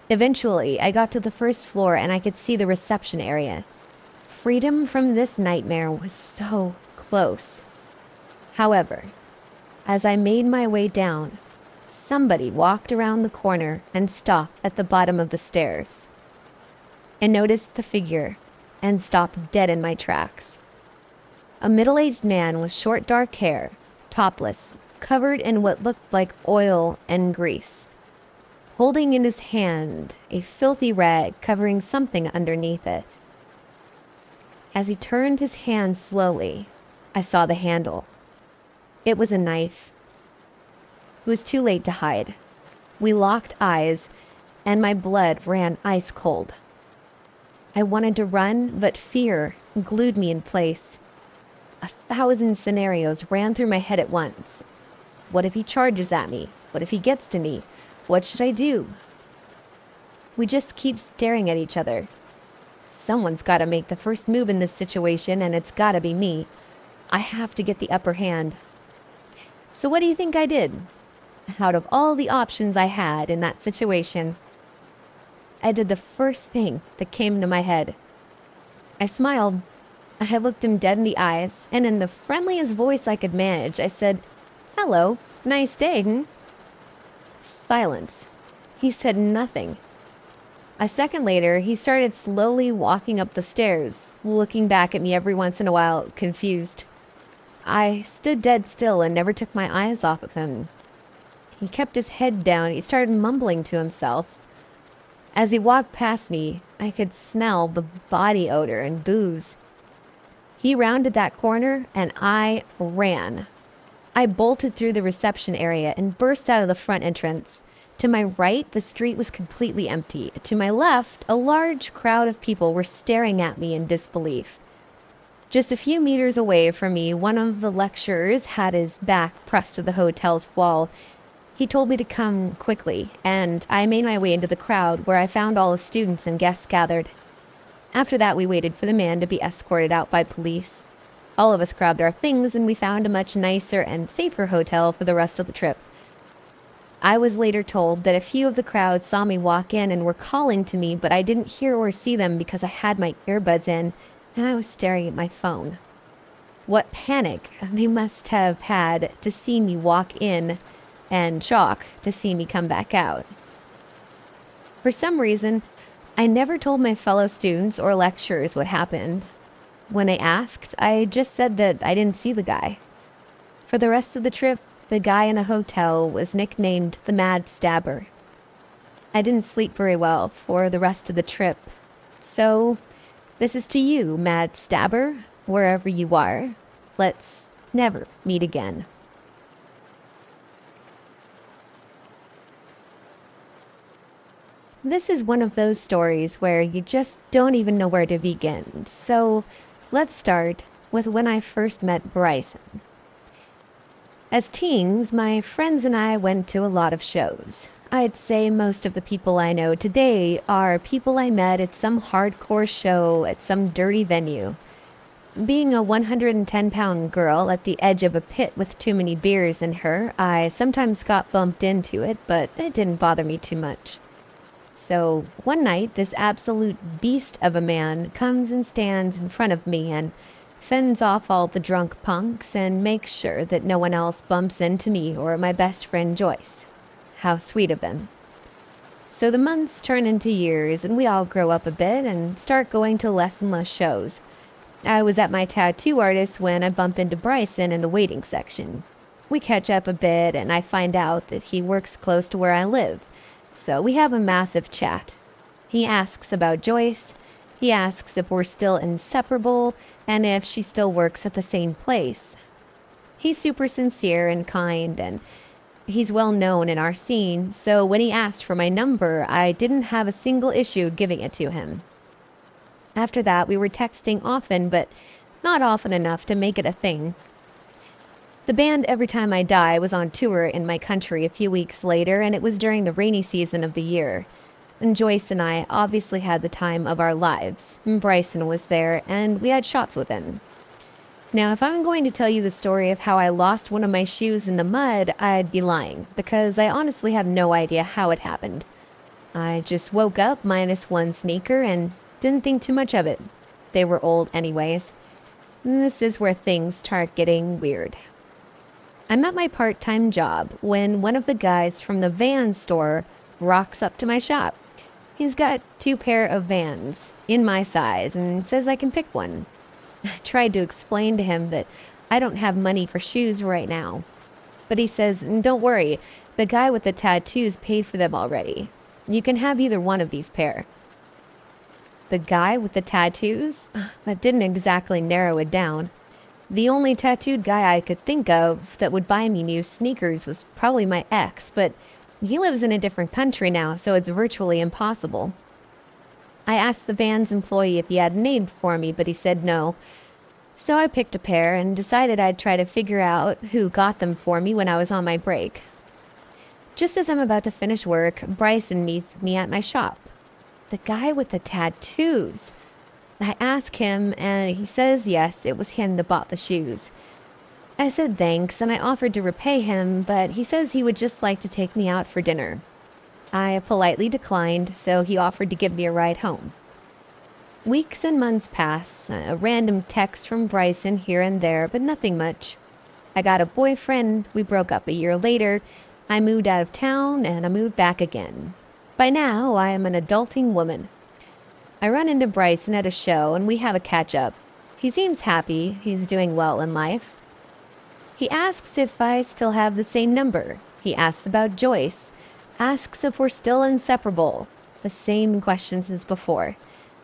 Eventually, I got to the first floor and I could see the reception area. Freedom from this nightmare was so close. However, as I made my way down, somebody walked around the corner and stopped at the bottom of the stairs. I noticed the figure and stopped dead in my tracks. A middle-aged man with short dark hair, topless, covered in what looked like oil and grease, holding in his hand a filthy rag covering something underneath it. As he turned his hand slowly, I saw the handle. It was a knife. It was too late to hide. We locked eyes, and my blood ran ice cold. I wanted to run, but fear glued me in place. 1,000 scenarios ran through my head at once. What if he charges at me? What if he gets to me? What should I do? We just keep staring at each other. Someone's got to make the first move in this situation, and it's got to be me. I have to get the upper hand. So what do you think I did? Out of all the options I had in that situation, I did the first thing that came into my head. I smiled. I looked him dead in the eyes, and in the friendliest voice I could manage, I said, "Hello, nice day, hmm?" Silence. He said nothing. A second later, he started slowly walking up the stairs, looking back at me every once in a while, confused. I stood dead still and never took my eyes off of him. He kept his head down. He started mumbling to himself. As he walked past me, I could smell the body odor and booze. He rounded that corner, and I ran. I bolted through the reception area and burst out of the front entrance. To my right, the street was completely empty. To my left, a large crowd of people were staring at me in disbelief. Just a few meters away from me, one of the lecturers had his back pressed to the hotel's wall. He told me to come quickly, and I made my way into the crowd, where I found all the students and guests gathered. After that, we waited for the man to be escorted out by police. All of us grabbed our things, and we found a much nicer and safer hotel for the rest of the trip. I was later told that a few of the crowd saw me walk in and were calling to me, but I didn't hear or see them because I had my earbuds in and I was staring at my phone. What panic they must have had to see me walk in, and shock to see me come back out. For some reason, I never told my fellow students or lecturers what happened. When they asked, I just said that I didn't see the guy. For the rest of the trip, the guy in the hotel was nicknamed the Mad Stabber. I didn't sleep very well for the rest of the trip. So, this is to you, Mad Stabber, wherever you are. Let's never meet again. This is one of those stories where you just don't even know where to begin. So, let's start with when I first met Bryson. As teens, my friends and I went to a lot of shows. I'd say most of the people I know today are people I met at some hardcore show at some dirty venue. Being a 110-pound girl at the edge of a pit with too many beers in her, I sometimes got bumped into it, but it didn't bother me too much. So one night, this absolute beast of a man comes and stands in front of me and fends off all the drunk punks and makes sure that no one else bumps into me or my best friend Joyce. How sweet of them. So the months turn into years and we all grow up a bit and start going to less and less shows. I was at my tattoo artist when I bump into Bryson in the waiting section. We catch up a bit and I find out that he works close to where I live. So we have a massive chat. He asks about Joyce. He asks if we're still inseparable and if she still works at the same place. He's super sincere and kind, and he's well known in our scene, so when he asked for my number, I didn't have a single issue giving it to him. After that, we were texting often, but not often enough to make it a thing. The band Every Time I Die was on tour in my country a few weeks later, and it was during the rainy season of the year. And Joyce and I obviously had the time of our lives. Bryson was there, and we had shots with him. Now, if I'm going to tell you the story of how I lost one of my shoes in the mud, I'd be lying, because I honestly have no idea how it happened. I just woke up minus one sneaker and didn't think too much of it. They were old anyways. And this is where things start getting weird. I'm at my part-time job when one of the guys from the van store rocks up to my shop. He's got 2 pair of Vans in my size and says I can pick one. I tried to explain to him that I don't have money for shoes right now. But he says, don't worry, the guy with the tattoos paid for them already. You can have either one of these pair. The guy with the tattoos? That didn't exactly narrow it down. The only tattooed guy I could think of that would buy me new sneakers was probably my ex, but he lives in a different country now, so it's virtually impossible. I asked the Vans employee if he had a name for me, but he said no. So I picked a pair and decided I'd try to figure out who got them for me when I was on my break. Just as I'm about to finish work, Bryson meets me at my shop. The guy with the tattoos. I ask him, and he says yes, it was him that bought the shoes. I said thanks, and I offered to repay him, but he says he would just like to take me out for dinner. I politely declined, so he offered to give me a ride home. Weeks and months pass, a random text from Bryson here and there, but nothing much. I got a boyfriend, we broke up a year later, I moved out of town, and I moved back again. By now, I am an adulting woman. I run into Bryson at a show, and we have a catch-up. He seems happy, he's doing well in life. He asks if I still have the same number. He asks about Joyce. Asks if we're still inseparable. The same questions as before.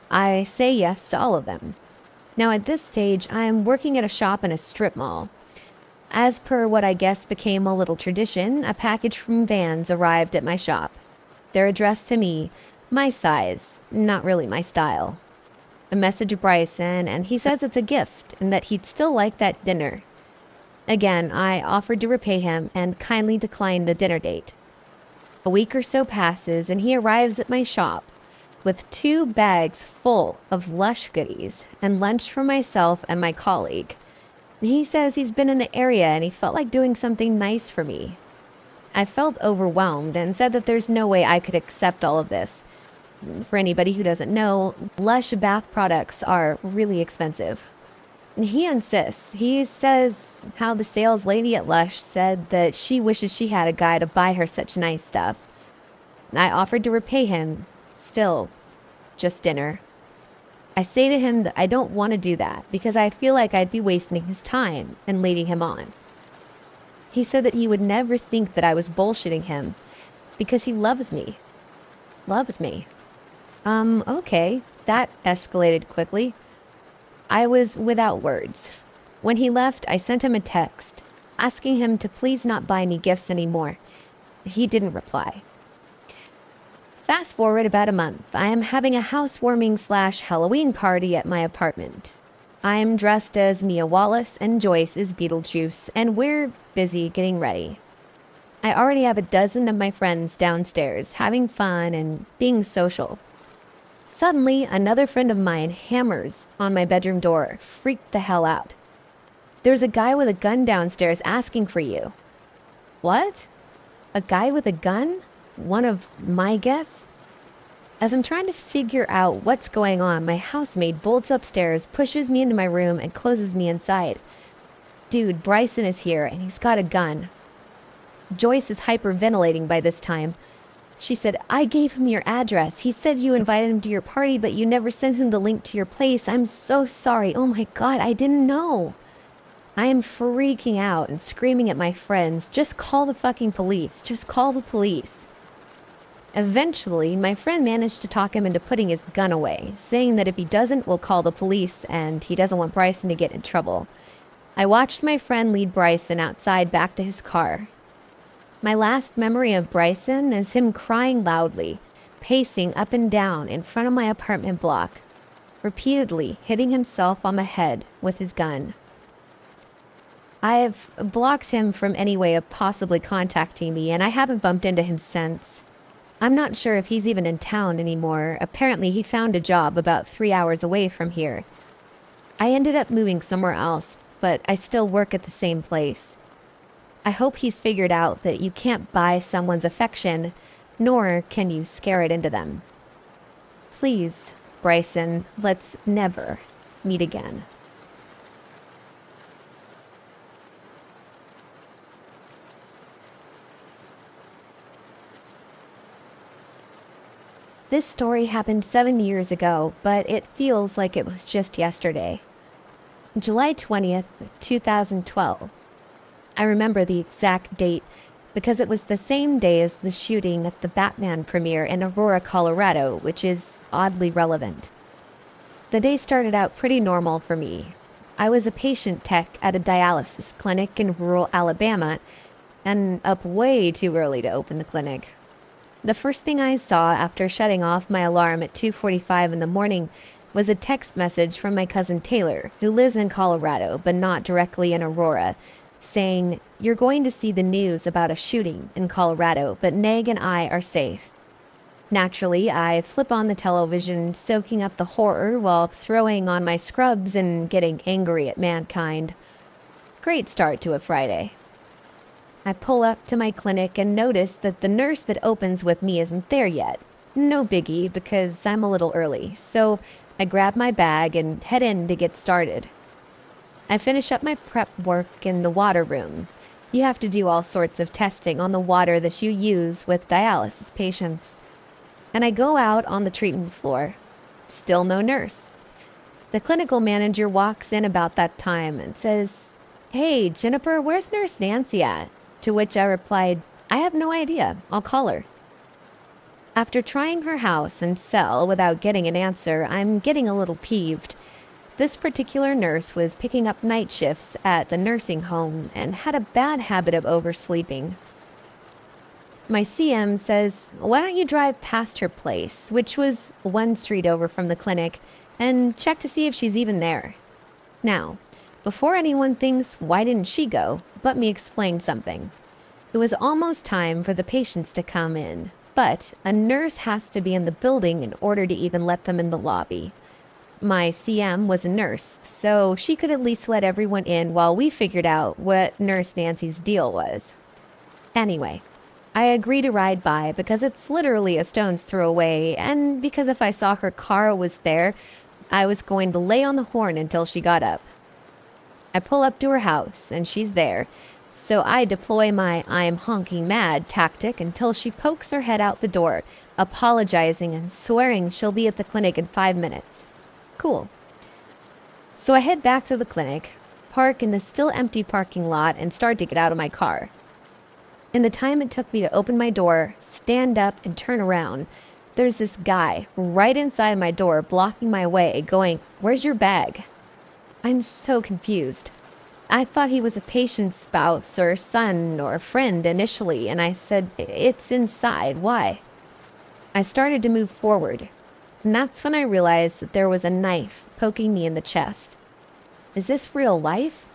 I say yes to all of them. Now at this stage, I am working at a shop in a strip mall. As per what I guess became a little tradition, a package from Vans arrived at my shop. They're addressed to me, my size, not really my style. A message Bryson, and he says it's a gift and that he'd still like that dinner. Again, I offered to repay him and kindly declined the dinner date. A week or so passes and he arrives at my shop with 2 bags full of Lush goodies and lunch for myself and my colleague. He says he's been in the area and he felt like doing something nice for me. I felt overwhelmed and said that there's no way I could accept all of this. For anybody who doesn't know, Lush bath products are really expensive. He insists. He says how the sales lady at Lush said that she wishes she had a guy to buy her such nice stuff. I offered to repay him. Still, just dinner. I say to him that I don't want to do that because I feel like I'd be wasting his time and leading him on. He said that he would never think that I was bullshitting him because he loves me. Loves me. Okay. That escalated quickly. I was without words. When he left, I sent him a text, asking him to please not buy me gifts anymore. He didn't reply. Fast forward about a month, I am having a housewarming/Halloween party at my apartment. I am dressed as Mia Wallace and Joyce is Beetlejuice, and we're busy getting ready. I already have a dozen of my friends downstairs, having fun and being social. Suddenly, another friend of mine hammers on my bedroom door, freaked the hell out. There's a guy with a gun downstairs asking for you. What? A guy with a gun? One of my guests? As I'm trying to figure out what's going on, my housemaid bolts upstairs, pushes me into my room, and closes me inside. Dude, Bryson is here, and he's got a gun. Joyce is hyperventilating by this time. She said, I gave him your address. He said you invited him to your party, but you never sent him the link to your place. I'm so sorry. Oh my God, I didn't know. I am freaking out and screaming at my friends, just call the fucking police. Just call the police. Eventually, my friend managed to talk him into putting his gun away, saying that if he doesn't, we'll call the police and he doesn't want Bryson to get in trouble. I watched my friend lead Bryson outside back to his car. My last memory of Bryson is him crying loudly, pacing up and down in front of my apartment block, repeatedly hitting himself on the head with his gun. I have blocked him from any way of possibly contacting me, and I haven't bumped into him since. I'm not sure if he's even in town anymore. Apparently he found a job about 3 hours away from here. I ended up moving somewhere else, but I still work at the same place. I hope he's figured out that you can't buy someone's affection, nor can you scare it into them. Please, Bryson, let's never meet again. This story happened 7 years ago, but it feels like it was just yesterday. July 20th, 2012. I remember the exact date because it was the same day as the shooting at the Batman premiere in Aurora, Colorado, which is oddly relevant. The day started out pretty normal for me. I was a patient tech at a dialysis clinic in rural Alabama and up way too early to open the clinic. The first thing I saw after shutting off my alarm at 2:45 in the morning was a text message from my cousin Taylor, who lives in Colorado but not directly in Aurora, saying, "You're going to see the news about a shooting in Colorado, but Neg and I are safe." Naturally, I flip on the television, soaking up the horror while throwing on my scrubs and getting angry at mankind. Great start to a Friday. I pull up to my clinic and notice that the nurse that opens with me isn't there yet. No biggie, because I'm a little early, so I grab my bag and head in to get started. I finish up my prep work in the water room. You have to do all sorts of testing on the water that you use with dialysis patients. And I go out on the treatment floor. Still no nurse. The clinical manager walks in about that time and says, "Hey, Jennifer, where's Nurse Nancy at?" To which I replied, "I have no idea. I'll call her." After trying her house and cell without getting an answer, I'm getting a little peeved. This particular nurse was picking up night shifts at the nursing home and had a bad habit of oversleeping. My CM says, "Why don't you drive past her place," which was one street over from the clinic, "and check to see if she's even there." Now, before anyone thinks, why didn't she go, let me explain something. It was almost time for the patients to come in, but a nurse has to be in the building in order to even let them in the lobby. My CM was a nurse, so she could at least let everyone in while we figured out what Nurse Nancy's deal was. Anyway, I agreed to ride by because it's literally a stone's throw away, and because if I saw her car was there, I was going to lay on the horn until she got up. I pull up to her house, and she's there, so I deploy my "I'm honking mad" tactic until she pokes her head out the door, apologizing and swearing she'll be at the clinic in 5 minutes. Cool. So I head back to the clinic, park in the still empty parking lot, and start to get out of my car. In the time it took me to open my door, stand up, and turn around, there's this guy right inside my door blocking my way, going, "Where's your bag?" I'm so confused. I thought he was a patient's spouse or son or friend initially, and I said, "It's inside, why?" I started to move forward, and that's when I realized that there was a knife poking me in the chest. Is this real life?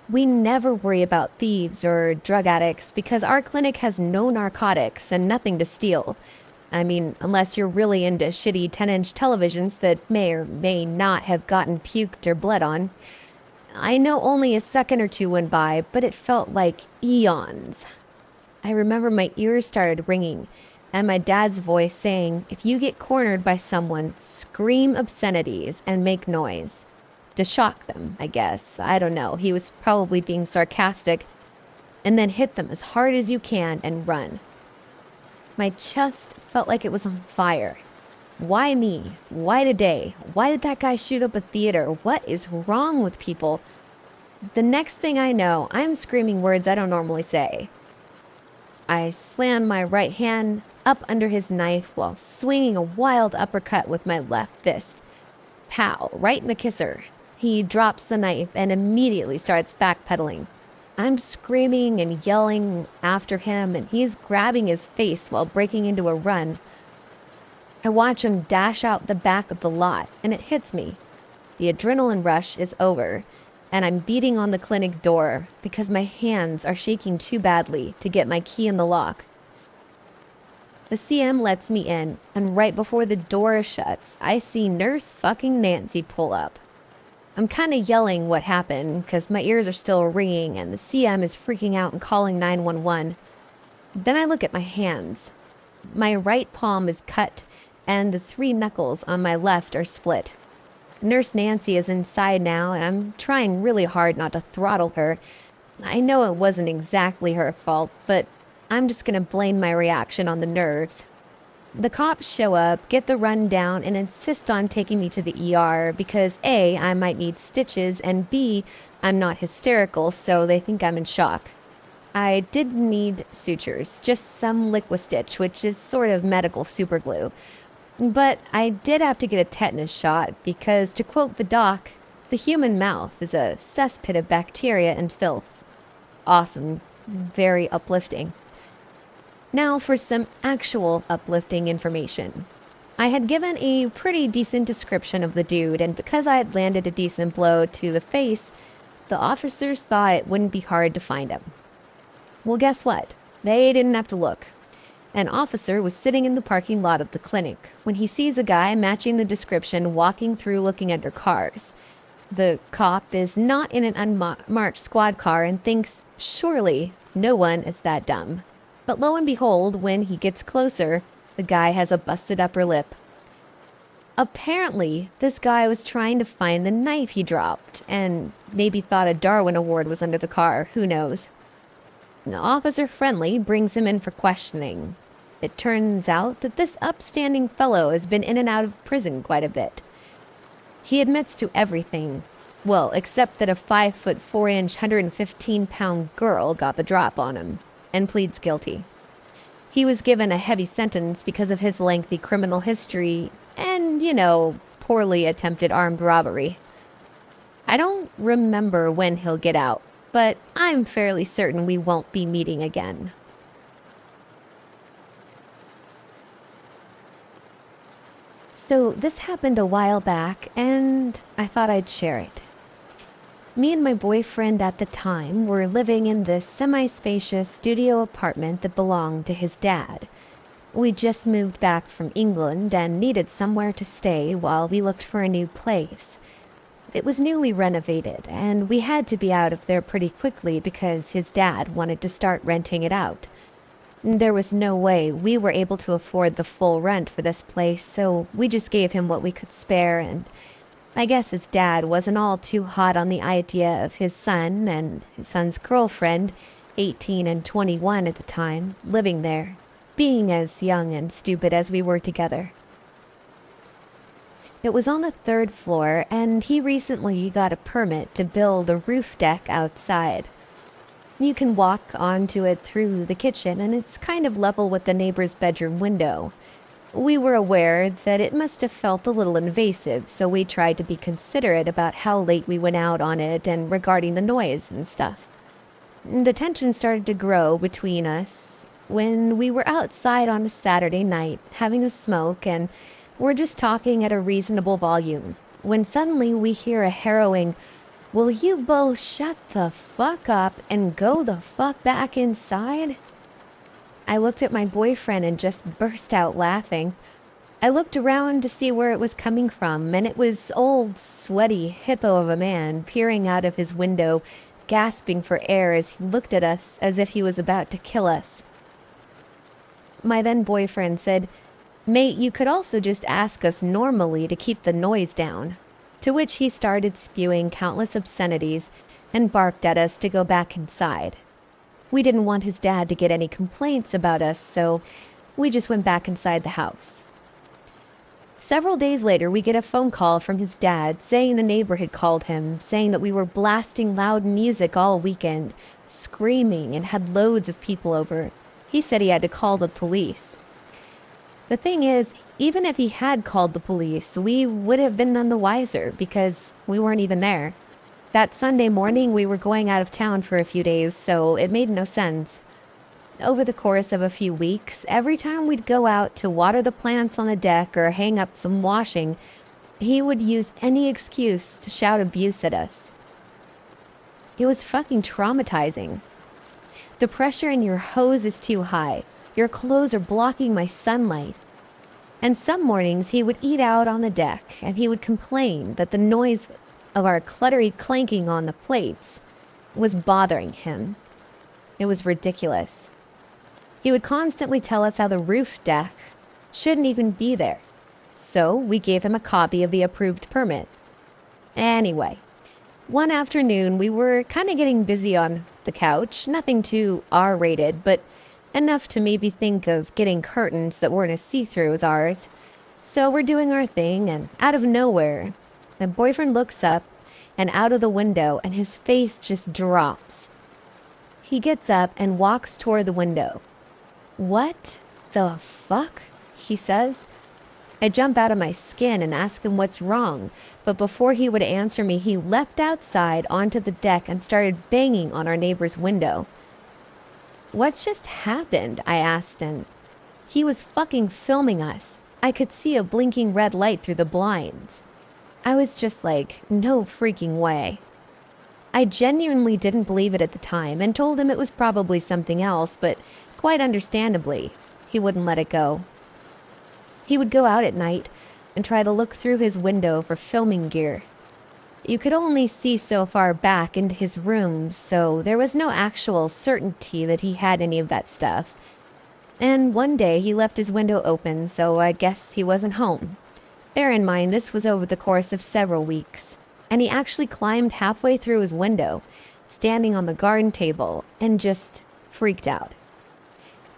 We never worry about thieves or drug addicts because our clinic has no narcotics and nothing to steal. I mean, unless you're really into shitty 10-inch televisions that may or may not have gotten puked or bled on. I know only a second or two went by, but it felt like eons. I remember my ears started ringing, and my dad's voice saying, "If you get cornered by someone, scream obscenities and make noise." To shock them, I guess. I don't know. He was probably being sarcastic. And then hit them as hard as you can and run. My chest felt like it was on fire. Why me? Why today? Why did that guy shoot up a theater? What is wrong with people? The next thing I know, I'm screaming words I don't normally say. I slammed my right hand up under his knife while swinging a wild uppercut with my left fist. Pow, right in the kisser. He drops the knife and immediately starts backpedaling. I'm screaming and yelling after him, and he's grabbing his face while breaking into a run. I watch him dash out the back of the lot, and it hits me. The adrenaline rush is over, and I'm beating on the clinic door because my hands are shaking too badly to get my key in the lock. The CM lets me in, and right before the door shuts, I see Nurse fucking Nancy pull up. I'm kind of yelling what happened because my ears are still ringing and the CM is freaking out and calling 911. Then I look at my hands. My right palm is cut and the 3 knuckles on my left are split. Nurse Nancy is inside now, and I'm trying really hard not to throttle her. I know it wasn't exactly her fault, but I'm just gonna blame my reaction on the nerves. The cops show up, get the rundown, and insist on taking me to the ER because A, I might need stitches, and B, I'm not hysterical, so they think I'm in shock. I did need sutures, just some Liquistitch, which is sort of medical superglue. But I did have to get a tetanus shot because, to quote the doc, the human mouth is a cesspit of bacteria and filth. Awesome. Very uplifting. Now for some actual uplifting information. I had given a pretty decent description of the dude, and because I had landed a decent blow to the face, the officers thought it wouldn't be hard to find him. Well, guess what? They didn't have to look. An officer was sitting in the parking lot of the clinic when he sees a guy matching the description walking through looking under cars. The cop is not in an unmarked squad car and thinks, surely no one is that dumb. But lo and behold, when he gets closer, the guy has a busted upper lip. Apparently, this guy was trying to find the knife he dropped, and maybe thought a Darwin Award was under the car, who knows. Officer Friendly brings him in for questioning. It turns out that this upstanding fellow has been in and out of prison quite a bit. He admits to everything, well, except that a 5'4" 115-pound girl got the drop on him, and pleads guilty. He was given a heavy sentence because of his lengthy criminal history and, poorly attempted armed robbery. I don't remember when he'll get out, but I'm fairly certain we won't be meeting again. So this happened a while back, and I thought I'd share it. Me and my boyfriend at the time were living in this semi-spacious studio apartment that belonged to his dad. We just moved back from England and needed somewhere to stay while we looked for a new place. It was newly renovated, and we had to be out of there pretty quickly because his dad wanted to start renting it out. There was no way we were able to afford the full rent for this place, so we just gave him what we could spare, and I guess his dad wasn't all too hot on the idea of his son and his son's girlfriend, 18 and 21 at the time, living there, being as young and stupid as we were together. It was on the 3rd floor, and he recently got a permit to build a roof deck outside. You can walk onto it through the kitchen, and it's kind of level with the neighbor's bedroom window. We were aware that it must have felt a little invasive, so we tried to be considerate about how late we went out on it and regarding the noise and stuff. The tension started to grow between us when we were outside on a Saturday night having a smoke, and we're just talking at a reasonable volume, when suddenly we hear a harrowing, "Will you both shut the fuck up and go the fuck back inside?" I looked at my boyfriend and just burst out laughing. I looked around to see where it was coming from, and it was old, sweaty hippo of a man peering out of his window, gasping for air as he looked at us as if he was about to kill us. My then boyfriend said, "Mate, you could also just ask us normally to keep the noise down." To which he started spewing countless obscenities and barked at us to go back inside. We didn't want his dad to get any complaints about us, so we just went back inside the house. Several days later, we get a phone call from his dad saying the neighbor had called him, saying that we were blasting loud music all weekend, screaming, and had loads of people over. He said he had to call the police. The thing is, even if he had called the police, we would have been none the wiser because we weren't even there. That Sunday morning, we were going out of town for a few days, so it made no sense. Over the course of a few weeks, every time we'd go out to water the plants on the deck or hang up some washing, he would use any excuse to shout abuse at us. It was fucking traumatizing. The pressure in your hose is too high. Your clothes are blocking my sunlight. And some mornings he would eat out on the deck, and he would complain that the noise of our cluttery clanking on the plates was bothering him. It was ridiculous. He would constantly tell us how the roof deck shouldn't even be there. So we gave him a copy of the approved permit. Anyway, one afternoon we were kind of getting busy on the couch, nothing too R-rated, but enough to maybe think of getting curtains that weren't as see-through as ours. So we're doing our thing, and out of nowhere, my boyfriend looks up and out of the window, and his face just drops. He gets up and walks toward the window. "What the fuck?" he says. I jump out of my skin and ask him what's wrong, but before he would answer me, he leapt outside onto the deck and started banging on our neighbor's window. "What's just happened?" I asked him. He was fucking filming us. I could see a blinking red light through the blinds. I was just like, no freaking way. I genuinely didn't believe it at the time and told him it was probably something else, but quite understandably, he wouldn't let it go. He would go out at night and try to look through his window for filming gear. You could only see so far back into his room, so there was no actual certainty that he had any of that stuff. And one day he left his window open, so I guess he wasn't home. Bear in mind, this was over the course of several weeks, and he actually climbed halfway through his window, standing on the garden table, and just freaked out.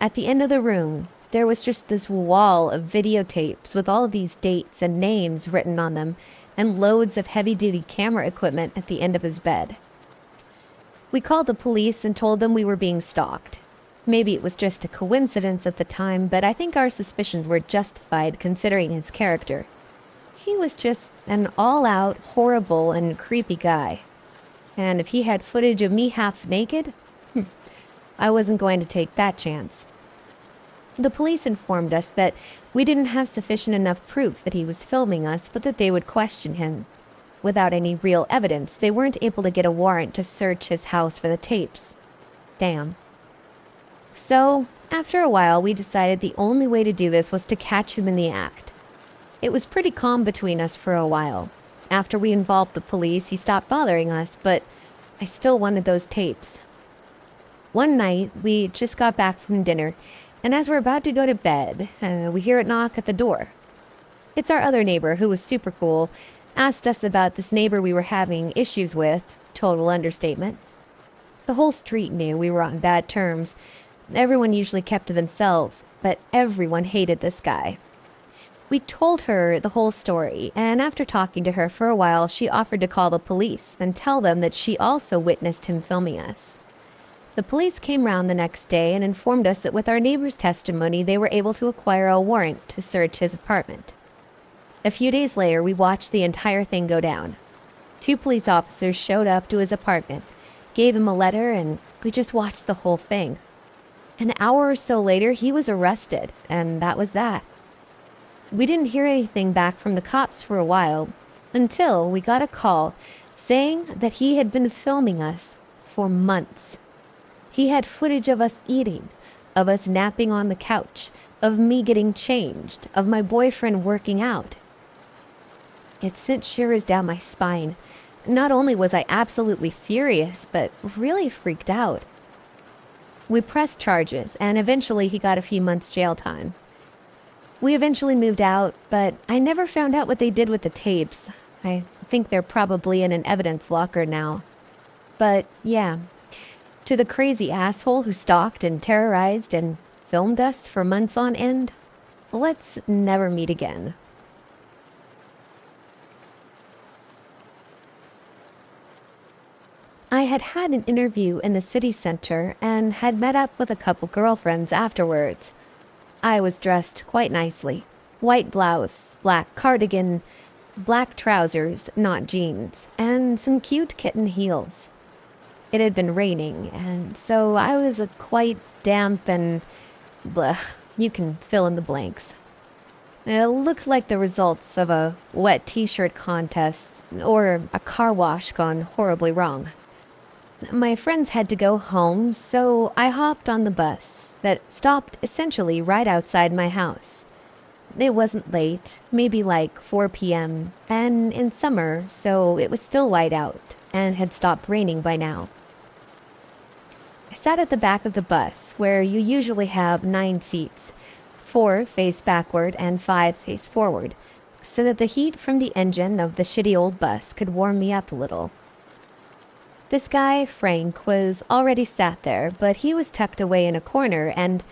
At the end of the room, there was just this wall of videotapes with all of these dates and names written on them, and loads of heavy-duty camera equipment at the end of his bed. We called the police and told them we were being stalked. Maybe it was just a coincidence at the time, but I think our suspicions were justified considering his character. He was just an all-out, horrible, and creepy guy. And if he had footage of me half naked, I wasn't going to take that chance. The police informed us that we didn't have sufficient enough proof that he was filming us, but that they would question him. Without any real evidence, they weren't able to get a warrant to search his house for the tapes. Damn. So, after a while, we decided the only way to do this was to catch him in the act. It was pretty calm between us for a while. After we involved the police, he stopped bothering us, but I still wanted those tapes. One night, we just got back from dinner, and as we're about to go to bed, we hear a knock at the door. It's our other neighbor, who was super cool, asked us about this neighbor we were having issues with. Total understatement. The whole street knew we were on bad terms. Everyone usually kept to themselves, but everyone hated this guy. We told her the whole story, and after talking to her for a while, she offered to call the police and tell them that she also witnessed him filming us. The police came round the next day and informed us that with our neighbor's testimony, they were able to acquire a warrant to search his apartment. A few days later, we watched the entire thing go down. 2 police officers showed up to his apartment, gave him a letter, and we just watched the whole thing. An hour or so later, he was arrested, and that was that. We didn't hear anything back from the cops for a while, until we got a call saying that he had been filming us for months. He had footage of us eating, of us napping on the couch, of me getting changed, of my boyfriend working out. It sent shivers down my spine. Not only was I absolutely furious, but really freaked out. We pressed charges, and eventually he got a few months jail time. We eventually moved out, but I never found out what they did with the tapes. I think they're probably in an evidence locker now. But yeah, to the crazy asshole who stalked and terrorized and filmed us for months on end, let's never meet again. I had had an interview in the city center and had met up with a couple girlfriends afterwards. I was dressed quite nicely. White blouse, black cardigan, black trousers, not jeans, and some cute kitten heels. It had been raining, and so I was quite damp and blech, you can fill in the blanks. It looked like the results of a wet t-shirt contest or a car wash gone horribly wrong. My friends had to go home, so I hopped on the bus that stopped essentially right outside my house. It wasn't late, maybe like 4 p.m., and in summer, so it was still white out and had stopped raining by now. I sat at the back of the bus, where you usually have 9 seats, 4 face backward and 5 face forward, so that the heat from the engine of the shitty old bus could warm me up a little. This guy, Frank, was already sat there, but he was tucked away in a corner, and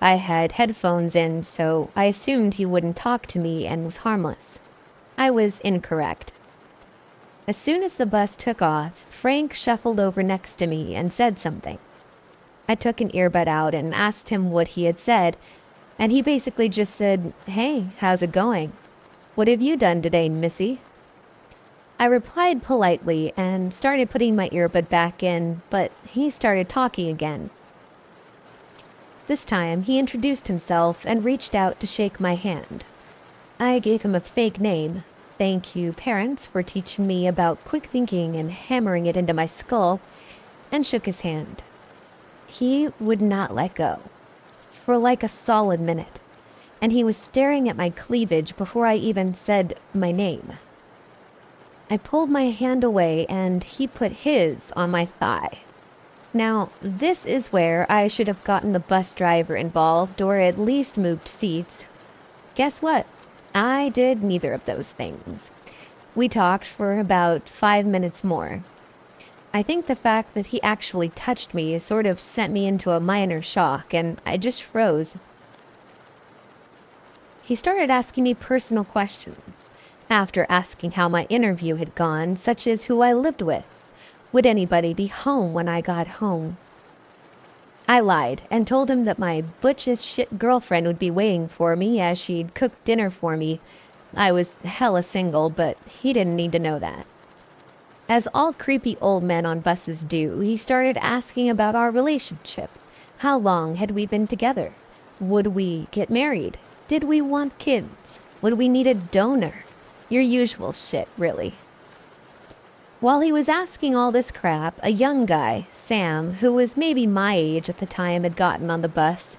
I had headphones in, so I assumed he wouldn't talk to me and was harmless. I was incorrect. As soon as the bus took off, Frank shuffled over next to me and said something. I took an earbud out and asked him what he had said, and he basically just said, "Hey, how's it going? What have you done today, missy?" I replied politely and started putting my earbud back in, but he started talking again. This time, he introduced himself and reached out to shake my hand. I gave him a fake name. Thank you, parents, for teaching me about quick thinking and hammering it into my skull, and shook his hand. He would not let go, for like a solid minute, and he was staring at my cleavage before I even said my name. I pulled my hand away and he put his on my thigh. Now, this is where I should have gotten the bus driver involved or at least moved seats. Guess what? I did neither of those things. We talked for about 5 minutes more. I think the fact that he actually touched me sort of sent me into a minor shock, and I just froze. He started asking me personal questions. After asking how my interview had gone, such as who I lived with, would anybody be home when I got home? I lied and told him that my butch as shit girlfriend would be waiting for me as she'd cooked dinner for me, I was hella single, but he didn't need to know that. As all creepy old men on buses do, he started asking about our relationship. How long had we been together? Would we get married? Did we want kids? Would we need a donor? Your usual shit, really. While he was asking all this crap, a young guy, Sam, who was maybe my age at the time, had gotten on the bus,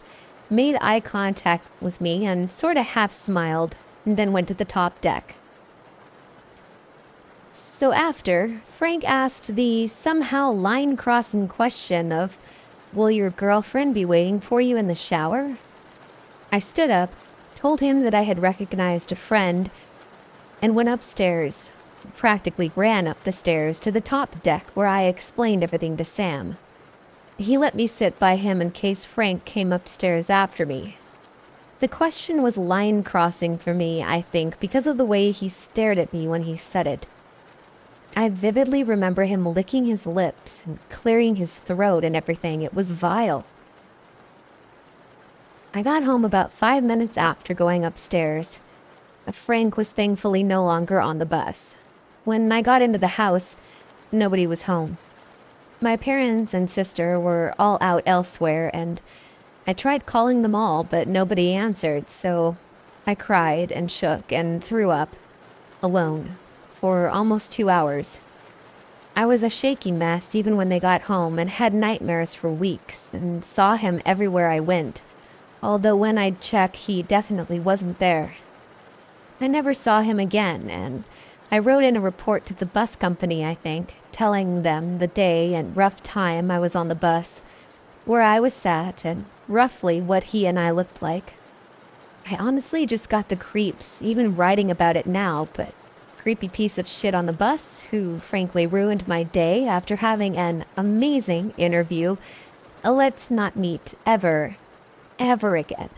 made eye contact with me and sort of half smiled, and then went to the top deck. So after, Frank asked the somehow line-crossing question of, "Will your girlfriend be waiting for you in the shower?" I stood up, told him that I had recognized a friend, and went upstairs, practically ran up the stairs to the top deck where I explained everything to Sam. He let me sit by him in case Frank came upstairs after me. The question was line-crossing for me, I think, because of the way he stared at me when he said it. I vividly remember him licking his lips and clearing his throat and everything. It was vile. I got home about 5 minutes after going upstairs. Frank was thankfully no longer on the bus. When I got into the house, nobody was home. My parents and sister were all out elsewhere, and I tried calling them all, but nobody answered, so I cried and shook and threw up, alone, for almost 2 hours. I was a shaky mess even when they got home, and had nightmares for weeks, and saw him everywhere I went, although when I'd check, he definitely wasn't there. I never saw him again, and I wrote in a report to the bus company, I think, telling them the day and rough time I was on the bus, where I was sat, and roughly what he and I looked like. I honestly just got the creeps, even writing about it now, but creepy piece of shit on the bus, who frankly ruined my day after having an amazing interview. Let's not meet ever again.